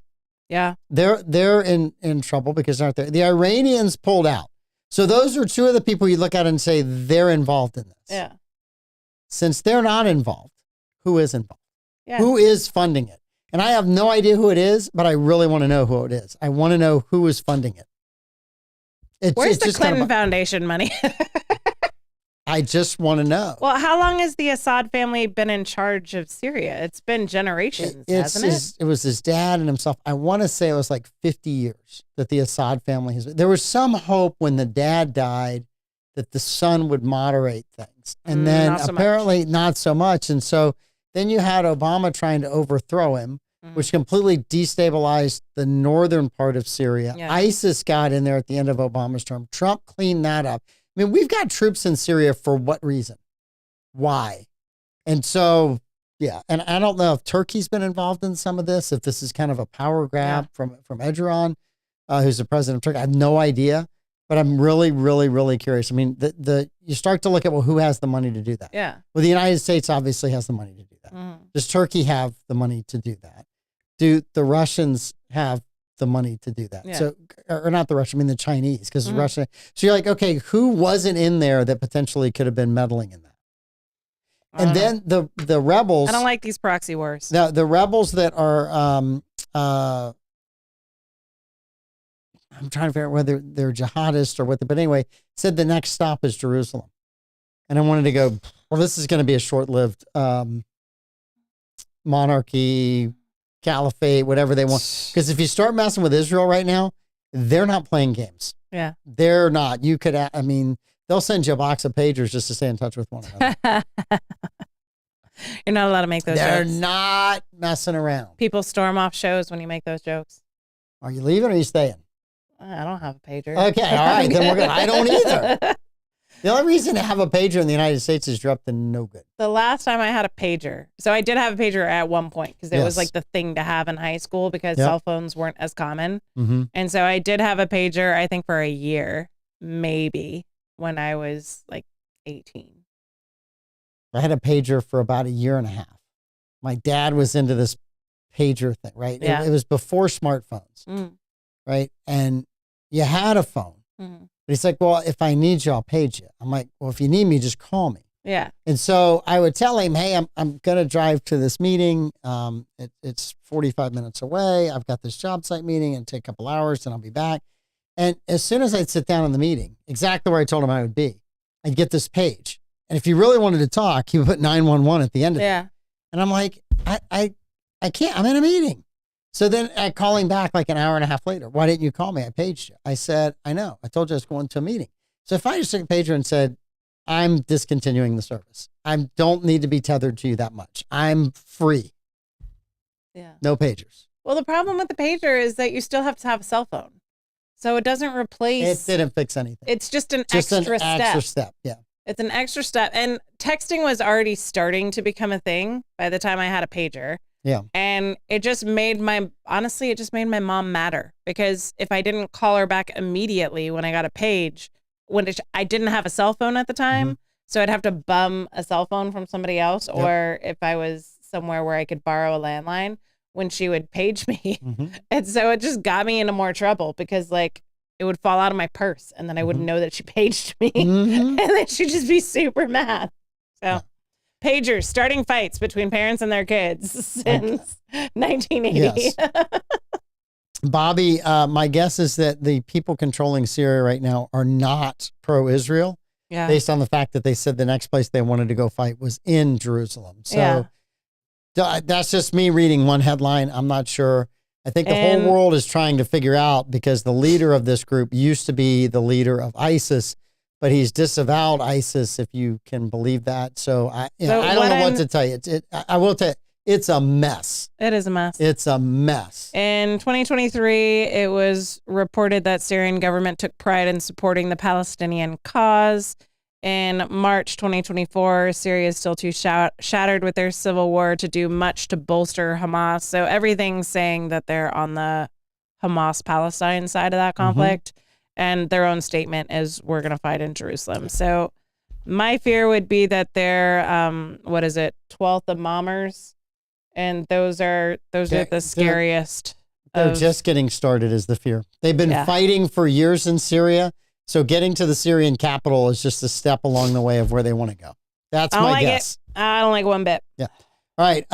S2: Yeah.
S1: They're in trouble because aren't they? The Iranians pulled out. So those are two of the people you look at and say they're involved in this.
S2: Yeah.
S1: Since they're not involved, who is involved?
S2: Yeah.
S1: Who is funding it? And I have no idea who it is, but I really want to know who it is. I want to know who is funding it.
S2: Where's the Clinton Foundation money?
S1: I just want to know.
S2: Well, how long has the Assad family been in charge of Syria? It's been generations, hasn't it?
S1: It was his dad and himself. I want to say it was 50 years that the Assad family has been. There was some hope when the dad died that the son would moderate things. And then apparently not so much. And so then you had Obama trying to overthrow him, which completely destabilized the northern part of Syria.
S2: Yeah.
S1: ISIS got in there at the end of Obama's term. Trump cleaned that up. We've got troops in Syria for what reason? Why? And so, and I don't know if Turkey's been involved in some of this, if this is kind of a power grab from Erdogan, who's the president of Turkey. I have no idea, but I'm really, really, really curious. You start to look at, who has the money to do that?
S2: Yeah.
S1: Well, the United States obviously has the money to do that. Does Turkey have the money to do that? Do the Russians have the money to do that?
S2: Yeah.
S1: So, or not the Russian, the Chinese, because Russia. So you're like, okay, who wasn't in there that potentially could have been meddling in that? And then the rebels.
S2: I don't like these proxy wars.
S1: Now the rebels that are, I'm trying to figure out whether they're jihadists or what, but anyway, said the next stop is Jerusalem. And I wanted to go, well, this is going to be a short-lived monarchy, caliphate, whatever they want. Because if you start messing with Israel right now, they're not playing games.
S2: Yeah.
S1: They're not. You could, they'll send you a box of pagers just to stay in touch with one another.
S2: You're not allowed to make those
S1: They're
S2: jokes.
S1: not messing around.
S2: People storm off shows when you make those jokes.
S1: Are you leaving or are you staying?
S2: I don't have a pager.
S1: Okay, all right. Then we're good. I don't either. The only reason to have a pager in the United States is you're up to no good.
S2: The last time I had a pager, so I did have a pager at one point because it was like the thing to have in high school because cell phones weren't as common.
S1: Mm-hmm.
S2: And so I did have a pager, I think for a year, maybe, when I was like 18.
S1: I had a pager for about a year and a half. My dad was into this pager thing, right?
S2: Yeah.
S1: It was before smartphones, right? And you had a phone.
S2: Mm-hmm.
S1: But he's like, well, if I need you, I'll page you. I'm like, well, if you need me, just call me.
S2: Yeah.
S1: And so I would tell him, hey, I'm going to drive to this meeting. It's 45 minutes away. I've got this job site meeting and take a couple hours and I'll be back. And as soon as I'd sit down in the meeting, exactly where I told him I would be, I'd get this page. And if he really wanted to talk, he would put 911 at the end of it.
S2: Yeah.
S1: And I'm like, I can't, I'm in a meeting. So then I call him back like an hour and a half later. Why didn't you call me? I paged you. I said, I know. I told you I was going to a meeting. So if I just took a pager and said, I'm discontinuing the service. I don't need to be tethered to you that much. I'm free.
S2: Yeah.
S1: No pagers.
S2: Well, the problem with the pager is that you still have to have a cell phone. So it doesn't replace.
S1: It didn't fix anything.
S2: It's just an
S1: Just
S2: extra
S1: an
S2: step.
S1: extra step. Yeah.
S2: It's an extra step. And texting was already starting to become a thing by the time I had a pager.
S1: Yeah.
S2: And it just made my mom madder because if I didn't call her back immediately when I got a page, I didn't have a cell phone at the time, so I'd have to bum a cell phone from somebody else, or if I was somewhere where I could borrow a landline, when she would page me. And so it just got me into more trouble because like it would fall out of my purse and then I wouldn't know that she paged me and then she'd just be super mad. So pagers starting fights between parents and their kids since 1980.
S1: Yes. Bobby, my guess is that the people controlling Syria right now are not pro-Israel, based on the fact that they said the next place they wanted to go fight was in Jerusalem. So that's just me reading one headline. I'm not sure. I think the whole world is trying to figure out because the leader of this group used to be the leader of ISIS, but he's disavowed ISIS, if you can believe that. So I don't know what to tell you. I will tell you, it's a mess.
S2: It is a mess.
S1: It's a mess.
S2: In 2023, it was reported that Syrian government took pride in supporting the Palestinian cause. In March 2024, Syria is still too shattered with their civil war to do much to bolster Hamas. So everything's saying that they're on the Hamas-Palestine side of that conflict. And their own statement is, we're going to fight in Jerusalem. So my fear would be that they're, 12th of bombers. And those are the scariest.
S1: They're just getting started is the fear. They've been fighting for years in Syria. So getting to the Syrian capital is just a step along the way of where they want to go. That's my guess.
S2: I don't like one bit.
S1: Yeah. All right.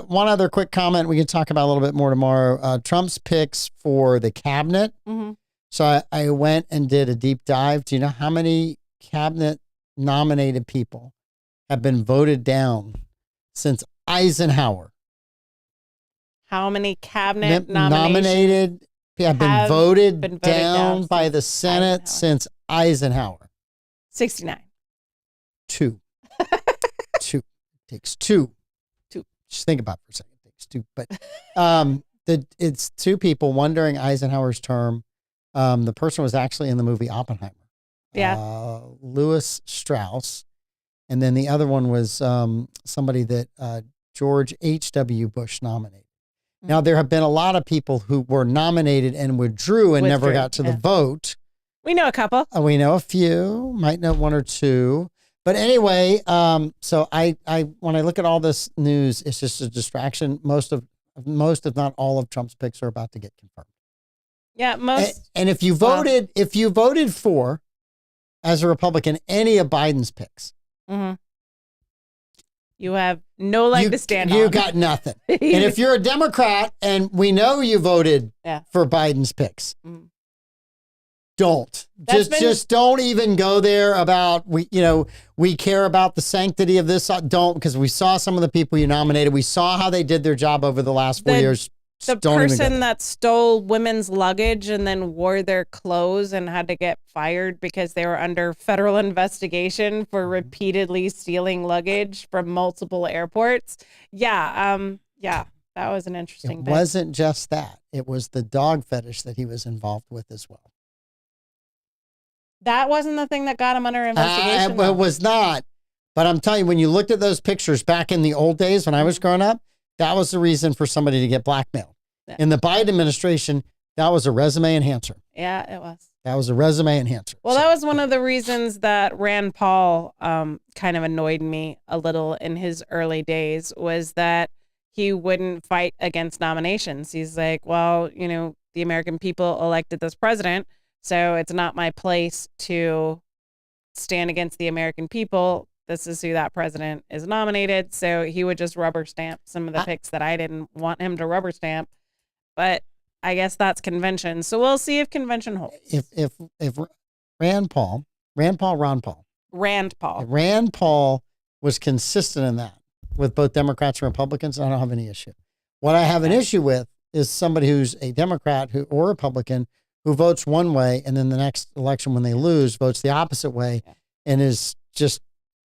S1: One other quick comment we can talk about a little bit more tomorrow. Trump's picks for the cabinet. So I went and did a deep dive. Do you know how many cabinet nominated people have been voted down since Eisenhower?
S2: How many cabinet nominated
S1: have been voted down by the Senate since Eisenhower?
S2: 69.
S1: 2. 2. It takes 2. Just think about it for a second. It takes 2. But it's 2 people, one during Eisenhower's term. The person was actually in the movie Oppenheimer.
S2: Yeah.
S1: Lewis Strauss. And then the other one was somebody that George H.W. Bush nominated. Now, there have been a lot of people who were nominated and withdrew and never got to the vote.
S2: We know a couple.
S1: We know a few, might know 1 or 2. But anyway, so I when I look at all this news, it's just a distraction. Most, if not all, of Trump's picks are about to get confirmed.
S2: Yeah, most.
S1: And if you voted for, as a Republican, any of Biden's picks,
S2: you have no leg to stand on.
S1: You got nothing. And if you're a Democrat and we know you voted for Biden's picks, don't. Just don't even go there about, we care about the sanctity of this. Don't, because we saw some of the people you nominated. We saw how they did their job over the last 4 years.
S2: The
S1: Don't even go
S2: person
S1: there.
S2: that stole women's luggage and then wore their clothes and had to get fired because they were under federal investigation for repeatedly stealing luggage from multiple airports. Yeah, that was an interesting
S1: It
S2: bit.
S1: wasn't just that. It was the dog fetish that he was involved with as well.
S2: That wasn't the thing that got him under investigation.
S1: It
S2: though.
S1: was not. But I'm telling you, when you looked at those pictures back in the old days when I was growing up, that was the reason for somebody to get blackmailed.
S2: Yeah.
S1: In the Biden administration, that was a resume enhancer.
S2: Yeah, it was.
S1: That was a resume enhancer.
S2: Well, that was one of the reasons that Rand Paul kind of annoyed me a little in his early days, was that he wouldn't fight against nominations. He's like, well, the American people elected this president, so it's not my place to stand against the American people. This is who that president is nominated. So he would just rubber stamp some of the picks that I didn't want him to rubber stamp. But I guess that's convention. So we'll see if convention holds.
S1: If Rand Paul was consistent in that with both Democrats and Republicans, I don't have any issue. What I have an issue with is somebody who's a Democrat or Republican who votes one way and then the next election when they lose votes the opposite way and is just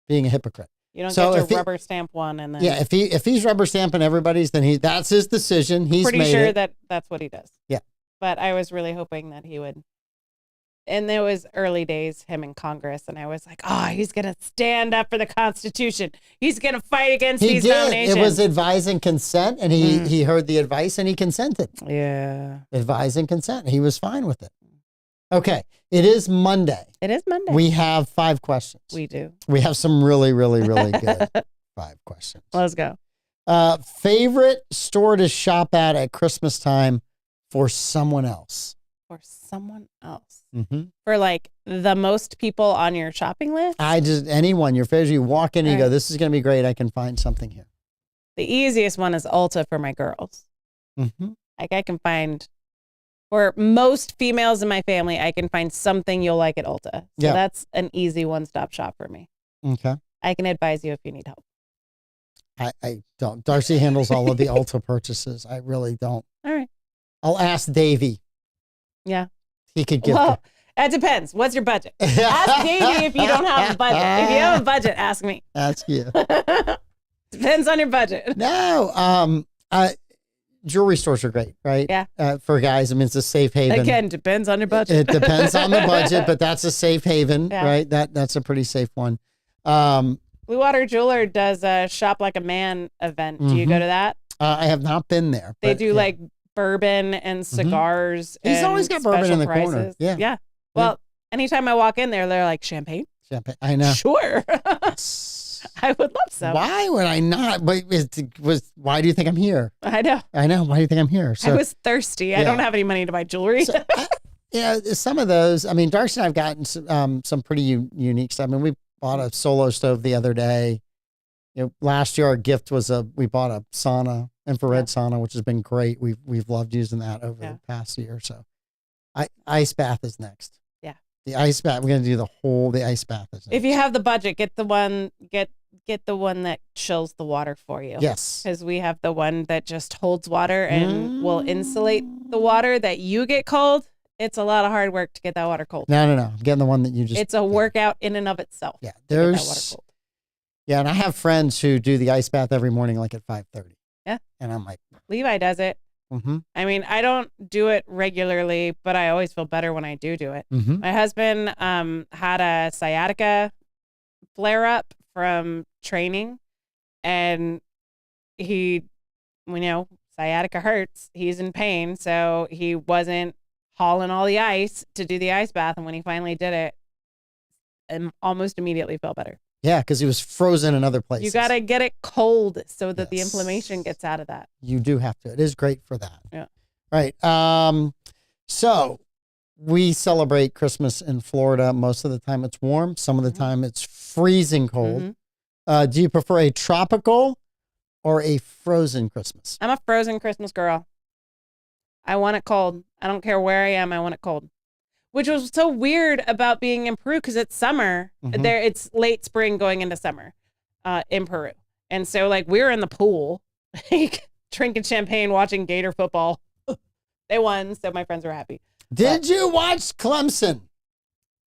S1: being a hypocrite.
S2: You don't
S1: So
S2: get
S1: if
S2: to
S1: he-
S2: rubber stamp one and then
S1: if he's rubber stamping everybody's, then that's his decision. He's
S2: pretty
S1: made
S2: sure
S1: it.
S2: that's what he does.
S1: Yeah.
S2: But I was really hoping that he would. And there was early days, him in Congress, and I was like, oh, he's going to stand up for the Constitution. He's going to fight against
S1: He
S2: these
S1: did.
S2: nominations.
S1: It was advise and consent, and he heard the advice and he consented.
S2: Yeah.
S1: Advise and consent. He was fine with it. Okay. It is Monday.
S2: It is Monday.
S1: We have 5 questions.
S2: We do.
S1: We have some really, really, really good 5 questions.
S2: Let's go.
S1: Favorite store to shop at Christmas time for someone else?
S2: For someone else.
S1: Mm-hmm.
S2: For like the most people on your shopping list?
S1: Anyone, your favorite, you walk in and you
S2: All
S1: go,
S2: right.
S1: this is going to be great. I can find something here.
S2: The easiest one is Ulta for my girls.
S1: Mm-hmm.
S2: Like I can find, for most females in my family, I can find something you'll like at Ulta. So
S1: Yeah.
S2: that's an easy one-stop shop for me.
S1: Okay.
S2: I can advise you if you need help.
S1: I don't. Darcy handles all of the Ulta purchases. I really don't.
S2: All right.
S1: I'll ask Davey.
S2: Yeah.
S1: He could give.
S2: Well, it depends. What's your budget? Ask Davey if you don't have a budget. If you have a budget, ask me.
S1: Ask you.
S2: Depends on your budget.
S1: No. Jewelry stores are great, right?
S2: Yeah.
S1: For guys, I mean, it's a safe haven.
S2: Again, depends on your budget.
S1: It depends on the budget, but that's a safe haven,
S2: Yeah.
S1: right? That's a pretty safe one.
S2: Blue Water Jeweler does a Shop Like a Man event. Do you go to that?
S1: I have not been there.
S2: They
S1: but
S2: do
S1: yeah.
S2: like bourbon and cigars.
S1: He's
S2: and
S1: always got bourbon in the
S2: special
S1: corner.
S2: prices.
S1: Yeah.
S2: Yeah. Well, anytime I walk in there, they're like, champagne?
S1: champagne. I know.
S2: Sure. I would love some.
S1: Why would I not? Why do you think I'm here?
S2: I know.
S1: I know. Why do you think I'm here?
S2: I was thirsty. I
S1: Yeah.
S2: don't have any money to buy jewelry.
S1: Some of those. I mean, Darcy and I've gotten some pretty unique stuff. I mean, we bought a solo stove the other day. Last year our gift was we bought a sauna, infrared sauna, which has been great. We've loved using that over the past year. So, ice bath is next.
S2: Yeah,
S1: the ice bath. We're gonna do the ice bath. Is next.
S2: If you have the budget, get the one that chills the water for you.
S1: Yes.
S2: Because we have the one that just holds water and will insulate the water that you get cold. It's a lot of hard work to get that water cold.
S1: No. I'm getting the one that you just.
S2: It's a workout in and of itself.
S1: Yeah,
S2: to get that water
S1: there's.
S2: cold.
S1: Yeah, and I have friends who do the ice bath every morning, like at 5:30.
S2: Yeah.
S1: And I'm like,
S2: Levi does it.
S1: mm-hmm.
S2: I mean, I don't do it regularly, but I always feel better when I do it.
S1: Mm-hmm.
S2: My husband had a sciatica flare up from training, and sciatica hurts. He's in pain, so he wasn't hauling all the ice to do the ice bath. And when he finally did it, almost immediately felt better.
S1: Yeah, because he was frozen in other places.
S2: You got to get it cold so that the
S1: Yes.
S2: inflammation gets out of that.
S1: You do have to. It is great for that.
S2: Yeah.
S1: Right. So we celebrate Christmas in Florida. Most of the time it's warm. Some of the time it's freezing cold.
S2: Mhm.
S1: Do you prefer a tropical or a frozen Christmas?
S2: I'm a frozen Christmas girl. I want it cold. I don't care where I am. I want it cold. Which was so weird about being in Peru because it's summer.
S1: Mhm.
S2: There, it's late spring going into summer in Peru. And so, like, we were in the pool. drinking champagne, watching Gator football. They won, so my friends were happy.
S1: Did you watch Clemson?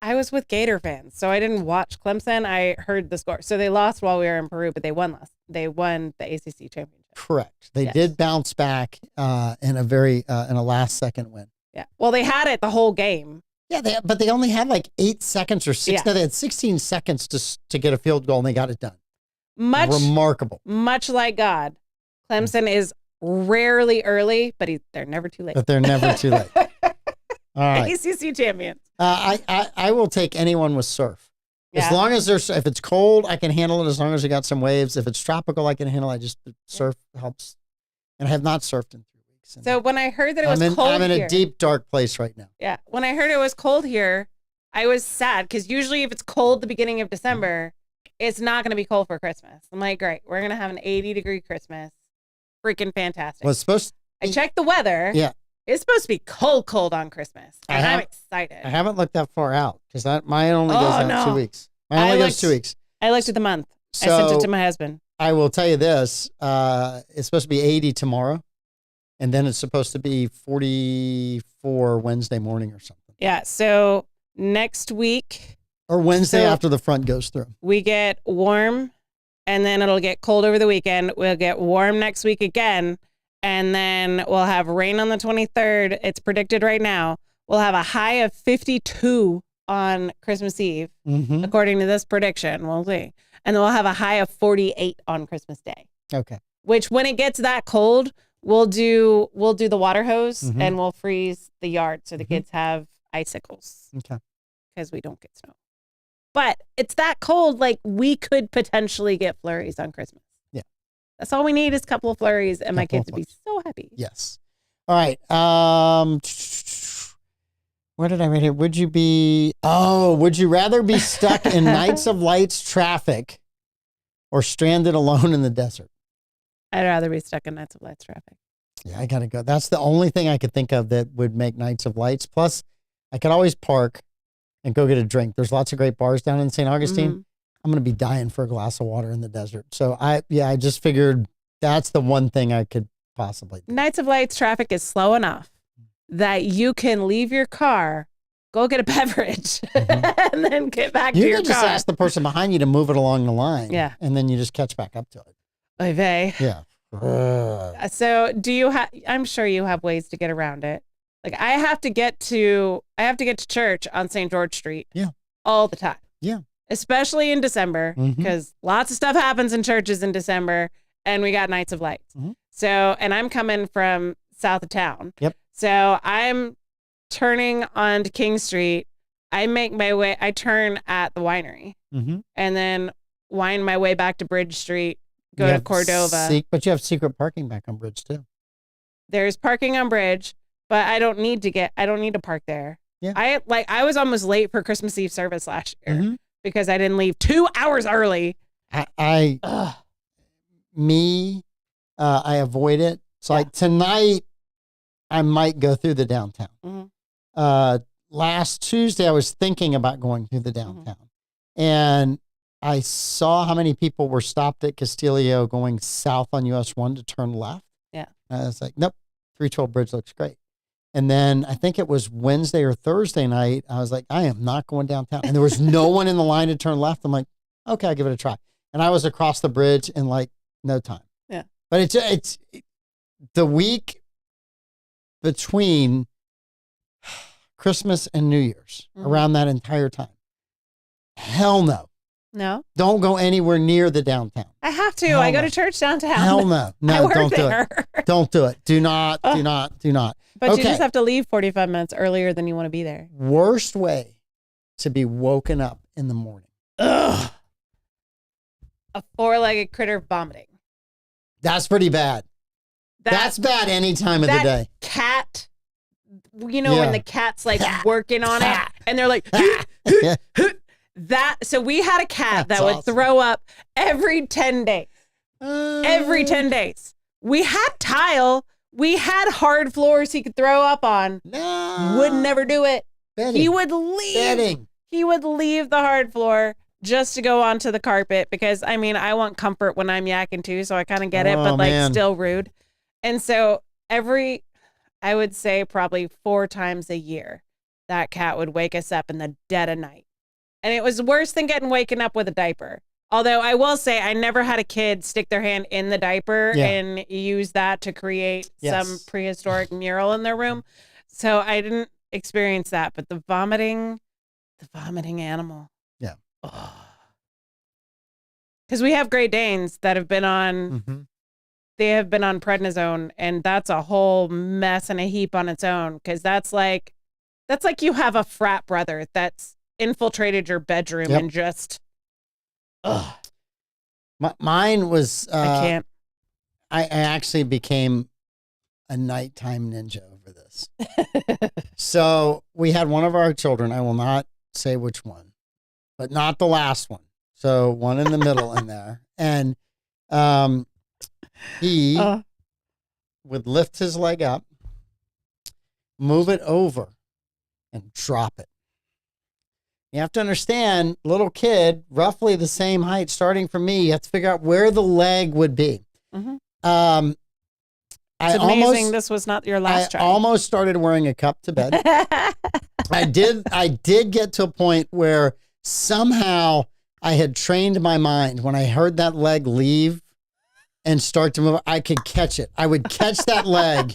S2: I was with Gator fans, so I didn't watch Clemson. I heard the score. So they lost while we were in Peru, but they won last. They won the ACC championship.
S1: Correct. They
S2: Yes.
S1: did bounce back in a last second win.
S2: Yeah. Well, they had it the whole game.
S1: Yeah, but they only had like 8 seconds or 6.
S2: Yeah.
S1: No, they had 16 seconds to get a field goal, and they got it done.
S2: Remarkable.
S1: Remarkable.
S2: Much like God, Clemson is rarely early, but they're never too late.
S1: But they're never too late. All right.
S2: ACC champions.
S1: I will take anyone with surf.
S2: Yeah.
S1: As long as if it's cold, I can handle it. As long as you got some waves. If it's tropical, I can handle it. Surf helps. And I have not surfed in 3 weeks. And
S2: So when I heard that it was cold
S1: I'm in
S2: here,
S1: a deep, dark place right now.
S2: yeah, when I heard it was cold here, I was sad because usually if it's cold the beginning of December, it's not going to be cold for Christmas. I'm like, great, we're going to have an 80-degree Christmas. Freaking fantastic.
S1: Well, it's supposed
S2: I checked the weather.
S1: Yeah.
S2: It's supposed to be cold on Christmas. And I'm
S1: I
S2: excited.
S1: haven't looked that far out because mine only goes out
S2: no.
S1: 2 weeks. Mine only goes 2 weeks.
S2: I looked at the month.
S1: So
S2: I sent it to my husband.
S1: I will tell you this. It's supposed to be 80 tomorrow. And then it's supposed to be 44 Wednesday morning or something.
S2: Yeah. So next week,
S1: Or Wednesday
S2: So-
S1: after the front goes through.
S2: we get warm and then it'll get cold over the weekend. We'll get warm next week again. And then we'll have rain on the 23rd. It's predicted right now. We'll have a high of 52 on Christmas Eve,
S1: Mm-hmm.
S2: according to this prediction. We'll see. And then we'll have a high of 48 on Christmas Day,
S1: Okay.
S2: which when it gets that cold, we'll do the water hose
S1: Mhm.
S2: and we'll freeze the yard so the
S1: Mhm.
S2: kids have icicles
S1: Okay.
S2: because we don't get snow. But it's that cold, like we could potentially get flurries on Christmas.
S1: Yeah.
S2: That's all we need is a couple of flurries and my
S1: Couple
S2: kids
S1: of
S2: would be so happy.
S1: Yes. All right. What did I write here? Would you rather be stuck in Nights of Lights traffic or stranded alone in the desert?
S2: I'd rather be stuck in Nights of Lights traffic.
S1: Yeah, I gotta go. That's the only thing I could think of that would make Nights of Lights. Plus, I could always park and go get a drink. There's lots of great bars down in St. Augustine.
S2: Mhm.
S1: I'm gonna be dying for a glass of water in the desert. So I just figured that's the one thing I could possibly do.
S2: Nights of Lights traffic is slow enough that you can leave your car, go get a beverage,
S1: Mhm.
S2: and then get back
S1: You
S2: to your
S1: could just
S2: car.
S1: ask the person behind you to move it along the line.
S2: Yeah.
S1: And then you just catch back up to it.
S2: Oy vey.
S1: Yeah. Ugh.
S2: So do you have, I'm sure you have ways to get around it. Like I have to get to church on St. George Street.
S1: Yeah.
S2: All the time.
S1: Yeah.
S2: Especially in December,
S1: Mhm.
S2: because lots of stuff happens in churches in December and we got Nights of Lights.
S1: Mhm.
S2: So, and I'm coming from south of town.
S1: Yep.
S2: So I'm turning onto King Street. I turn at the winery
S1: Mm-hmm.
S2: and then wind my way back to Bridge Street, go to Cordova.
S1: But you have secret parking back on Bridge too.
S2: There's parking on Bridge, but I don't need to park there.
S1: Yeah.
S2: I was almost late for Christmas Eve service last year
S1: Mhm.
S2: because I didn't leave 2 hours early.
S1: I
S2: Ugh.
S1: avoid it. So like tonight, I might go through the downtown.
S2: Mhm.
S1: Last Tuesday, I was thinking about going through the downtown, and I saw how many people were stopped at Castillo going south on US 1 to turn left.
S2: Yeah.
S1: And I was like, nope, 312 Bridge looks great. And then I think it was Wednesday or Thursday night, I was like, I am not going downtown. And there was no one in the line to turn left. I'm like, okay, I'll give it a try. And I was across the bridge in like no time.
S2: Yeah.
S1: But it's the week between Christmas and New Year's,
S2: Mhm.
S1: around that entire time. Hell no.
S2: No,
S1: Don't go anywhere near the downtown.
S2: I have to.
S1: Hell
S2: I go
S1: no.
S2: to church downtown.
S1: Hell no.
S2: I
S1: No,
S2: work
S1: don't do
S2: there.
S1: it. Don't do it. Do not.
S2: But you
S1: Okay.
S2: just have to leave 45 minutes earlier than you want to be there.
S1: Worst way to be woken up in the morning.
S2: Ugh. A 4-legged critter vomiting.
S1: That's pretty bad. That's bad any time of the
S2: that
S1: day.
S2: cat, when
S1: Yeah.
S2: the cat's like working on it and they're like,
S1: Yeah.
S2: so we had a cat
S1: That's
S2: that would
S1: awesome.
S2: throw up every 10 days. Every 10 days. We had tile. We had hard floors he could throw up on.
S1: No.
S2: Would never do it.
S1: Bedding.
S2: He would leave.
S1: Bedding.
S2: He would leave the hard floor just to go onto the carpet because, I mean, I want comfort when I'm yakking too, so I kind of get it,
S1: Oh,
S2: but like
S1: man.
S2: still rude. And so I would say probably 4 times a year, that cat would wake us up in the dead of night. And it was worse than getting waken up with a diaper. Although I will say I never had a kid stick their hand in the diaper and use that to create some prehistoric mural in their room. So I didn't experience that. But the vomiting animal.
S1: Yeah.
S2: Because we have Great Danes that have been on, they have been on prednisone, and that's a whole mess and a heap on its own. Because that's like you have a frat brother that's infiltrated your bedroom and just.
S1: Mine was.
S2: I can't.
S1: I actually became a nighttime ninja over this. So we had one of our children. I will not say which one, but not the last one. So one in the middle in there, and he would lift his leg up, move it over, and drop it. You have to understand, little kid, roughly the same height, starting from me, you have to figure out where the leg would be.
S2: It's amazing this was not your last try.
S1: I almost started wearing a cup to bed. I did get to a point where somehow I had trained my mind when I heard that leg leave and start to move, I could catch it. I would catch that leg.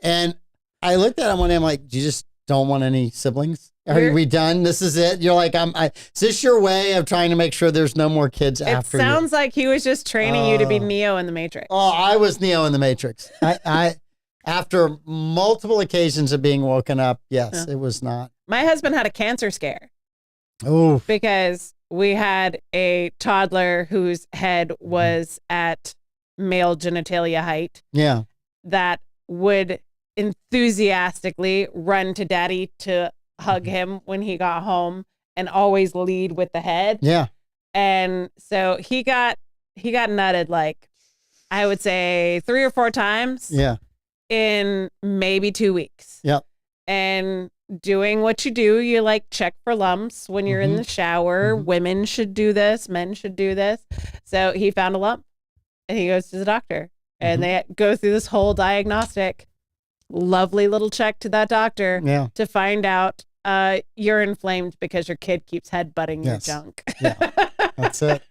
S1: And I looked at him one day, I'm like, you just don't want any siblings? Are we done? This is it? You're like, is this your way of trying to make sure there's no more kids after you?
S2: It sounds like he was just training you to be Neo in the Matrix.
S1: Oh, I was Neo in the Matrix. I after multiple occasions of being woken up, yes, it was not.
S2: My husband had a cancer scare.
S1: Oh.
S2: Because we had a toddler whose head was at male genitalia height.
S1: Yeah.
S2: That would enthusiastically run to daddy to hug him when he got home and always lead with the head.
S1: Yeah.
S2: And so he got nutted like, I would say 3 or 4 times.
S1: Yeah.
S2: In maybe 2 weeks.
S1: Yep.
S2: And doing what you do, you like check for lumps when you're in the shower. Women should do this. Men should do this. So he found a lump and he goes to the doctor and they go through this whole diagnostic. Lovely little check to that doctor to find out you're inflamed because your kid keeps headbutting your junk.
S1: Yeah, that's it.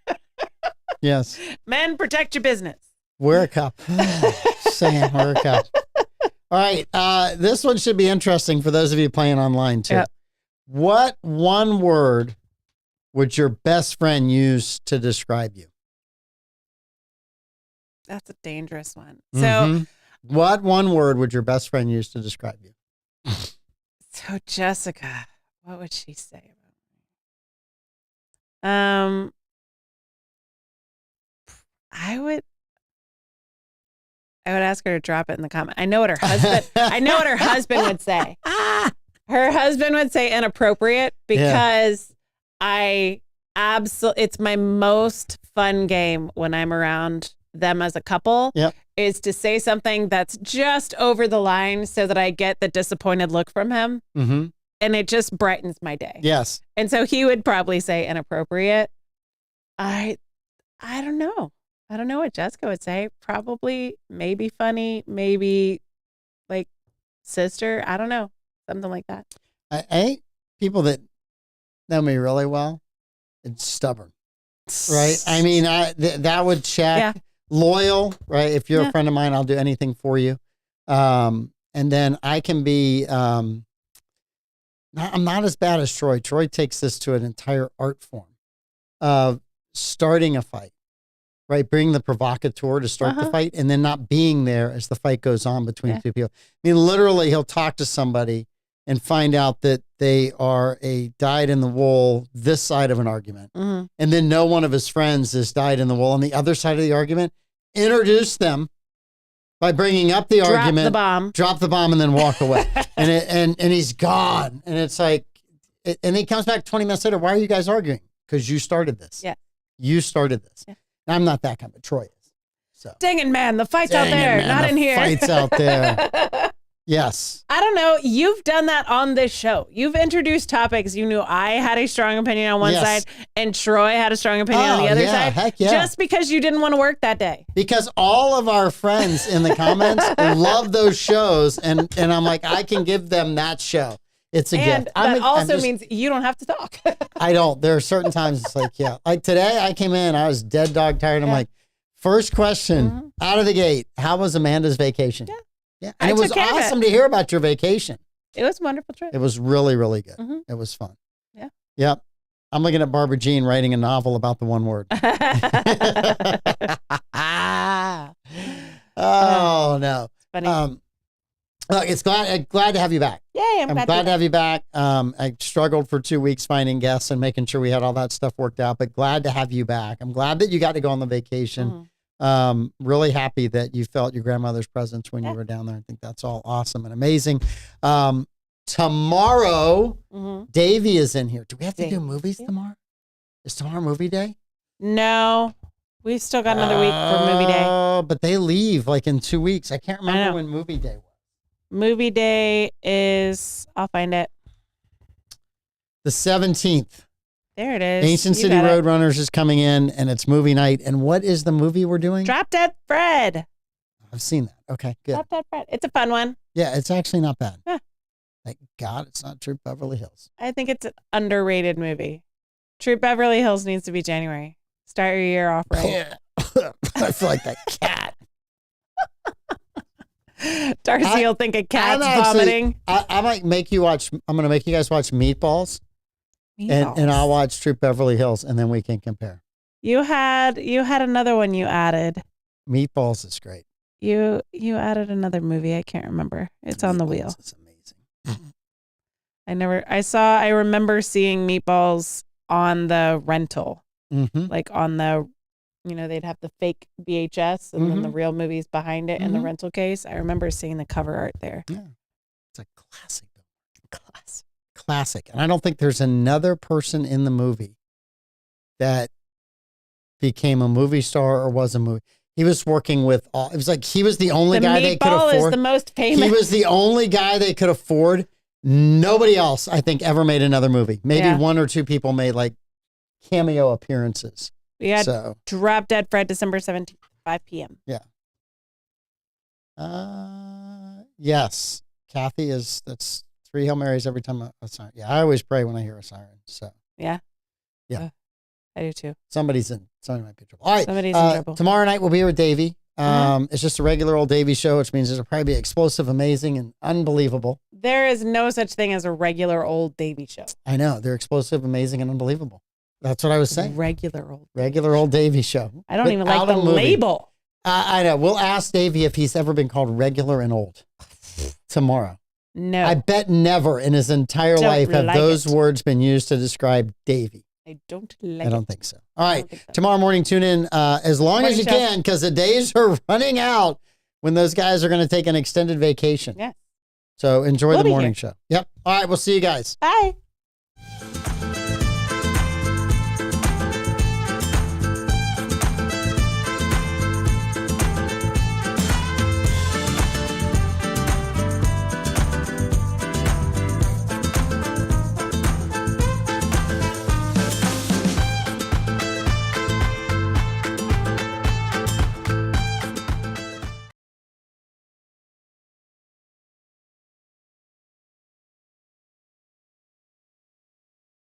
S1: Yes.
S2: Men, protect your business.
S1: Wear a cup. Sam, wear a cup. All right. This one should be interesting for those of you playing online too. Yep. What one word would your best friend use to describe you?
S2: That's a dangerous one. So
S1: what one word would your best friend use to describe you?
S2: So Jessica, what would she say about me? I would ask her to drop it in the comment. I know what her husband would say. Her husband would say inappropriate because it's my most fun game when I'm around them as a couple is to say something that's just over the line so that I get the disappointed look from him. And it just brightens my day.
S1: Yes.
S2: And so he would probably say inappropriate. I don't know. I don't know what Jessica would say. Probably, maybe funny, maybe like sister. I don't know. Something like that.
S1: I hate people that know me really well. It's stubborn, right? I mean, that would check.
S2: Yeah.
S1: Loyal, right? If you're a friend of mine, I'll do anything for you. And then I can be, I'm not as bad as Troy. Troy takes this to an entire art form of starting a fight, right? Bring the provocateur to start the fight and then not being there as the fight goes on between two people. I mean, literally he'll talk to somebody and find out that they are a dyed-in-the-wool this side of an argument. And then no one of his friends is dyed-in-the-wool on the other side of the argument. Introduce them by bringing up the argument. Drop the bomb, and then walk away. and he's gone. And it's like, and he comes back 20 minutes later. Why are you guys arguing? Because you started this.
S2: Yeah.
S1: You started this. Yeah. I'm not that kind, but Troy is. So.
S2: Dang it, man. The fight's out there, not in here.
S1: The fight's out there. Yes.
S2: I don't know. You've done that on this show. You've introduced topics. You knew I had a strong opinion on one side and Troy had a strong opinion on the other side.
S1: Heck yeah.
S2: Just because you didn't want to work that day.
S1: Because all of our friends in the comments love those shows. And I'm like, I can give them that show. It's a gift.
S2: That also means you don't have to talk.
S1: I don't. There are certain times it's like, yeah. Like today I came in, I was dead dog tired. I'm like, first question out of the gate, how was Amanda's vacation?
S2: Yeah.
S1: Yeah. And it was awesome to hear about your vacation.
S2: It was a wonderful trip.
S1: It was really, really good.
S2: Mm-hmm.
S1: It was fun.
S2: Yeah.
S1: Yep. I'm looking at Barbara Jean writing a novel about the one word. Oh, no.
S2: Funny.
S1: Look, it's glad to have you back.
S2: Yay,
S1: I'm glad to have you back. I struggled for 2 weeks finding guests and making sure we had all that stuff worked out, but glad to have you back. I'm glad that you got to go on the vacation. Really happy that you felt your grandmother's presence when you were down there. I think that's all awesome and amazing. Tomorrow, Davey is in here. Do we have to do movies tomorrow? Is tomorrow movie day?
S2: No, we've still got another week for movie day.
S1: Oh, but they leave like in 2 weeks. I can't remember when movie day was.
S2: Movie day is, I'll find it.
S1: The 17th.
S2: There it is.
S1: Ancient City Roadrunners is coming in, and it's movie night. And what is the movie we're doing?
S2: Drop Dead Fred.
S1: I've seen that. Okay, good.
S2: Drop Dead Fred. It's a fun one.
S1: Yeah, it's actually not bad.
S2: Yeah.
S1: Thank God it's not Troop Beverly Hills.
S2: I think it's an underrated movie. Troop Beverly Hills needs to be January. Start your year off right.
S1: I feel like that cat.
S2: Darcy will think a cat's vomiting.
S1: I might make you watch. I'm going to make you guys watch Meatballs. And I'll watch Troop Beverly Hills, and then we can compare.
S2: You had another one you added.
S1: Meatballs is great.
S2: You added another movie. I can't remember. It's on the wheel.
S1: It's amazing.
S2: I remember seeing Meatballs on the rental, like on the, they'd have the fake VHS and then the real movies behind it in the rental case. I remember seeing the cover art there.
S1: Yeah, it's a classic. Classic. And I don't think there's another person in the movie that became a movie star or was a movie. He was working with all, it was like he was the only guy they could afford.
S2: Meatball is the most famous.
S1: He was the only guy they could afford. Nobody else, I think, ever made another movie. Maybe one or two people made like cameo appearances.
S2: We had Drop Dead Fred, December 17th, 5 p.m.
S1: Yeah. Yes. Kathy that's 3 Hail Marys every time a siren. Yeah, I always pray when I hear a siren. So
S2: yeah. I do too.
S1: Somebody might be in trouble. All right.
S2: Somebody's in trouble.
S1: Tomorrow night we'll be here with Davey. It's just a regular old Davey show, which means it'll probably be explosive, amazing, and unbelievable.
S2: There is no such thing as a regular old Davey show.
S1: I know. They're explosive, amazing, and unbelievable. That's what I was saying.
S2: Regular old
S1: Davey show.
S2: I don't even like the label.
S1: I know. We'll ask Davey if he's ever been called regular and old tomorrow.
S2: No.
S1: I bet never in his entire life have those words been used to describe Davey.
S2: I don't like it.
S1: I don't think so. All right. Tomorrow morning, tune in as long as you can, because the days are running out when those guys are going to take an extended vacation.
S2: Yeah.
S1: So enjoy the morning show. Yep. All right. We'll see you guys.
S2: Bye.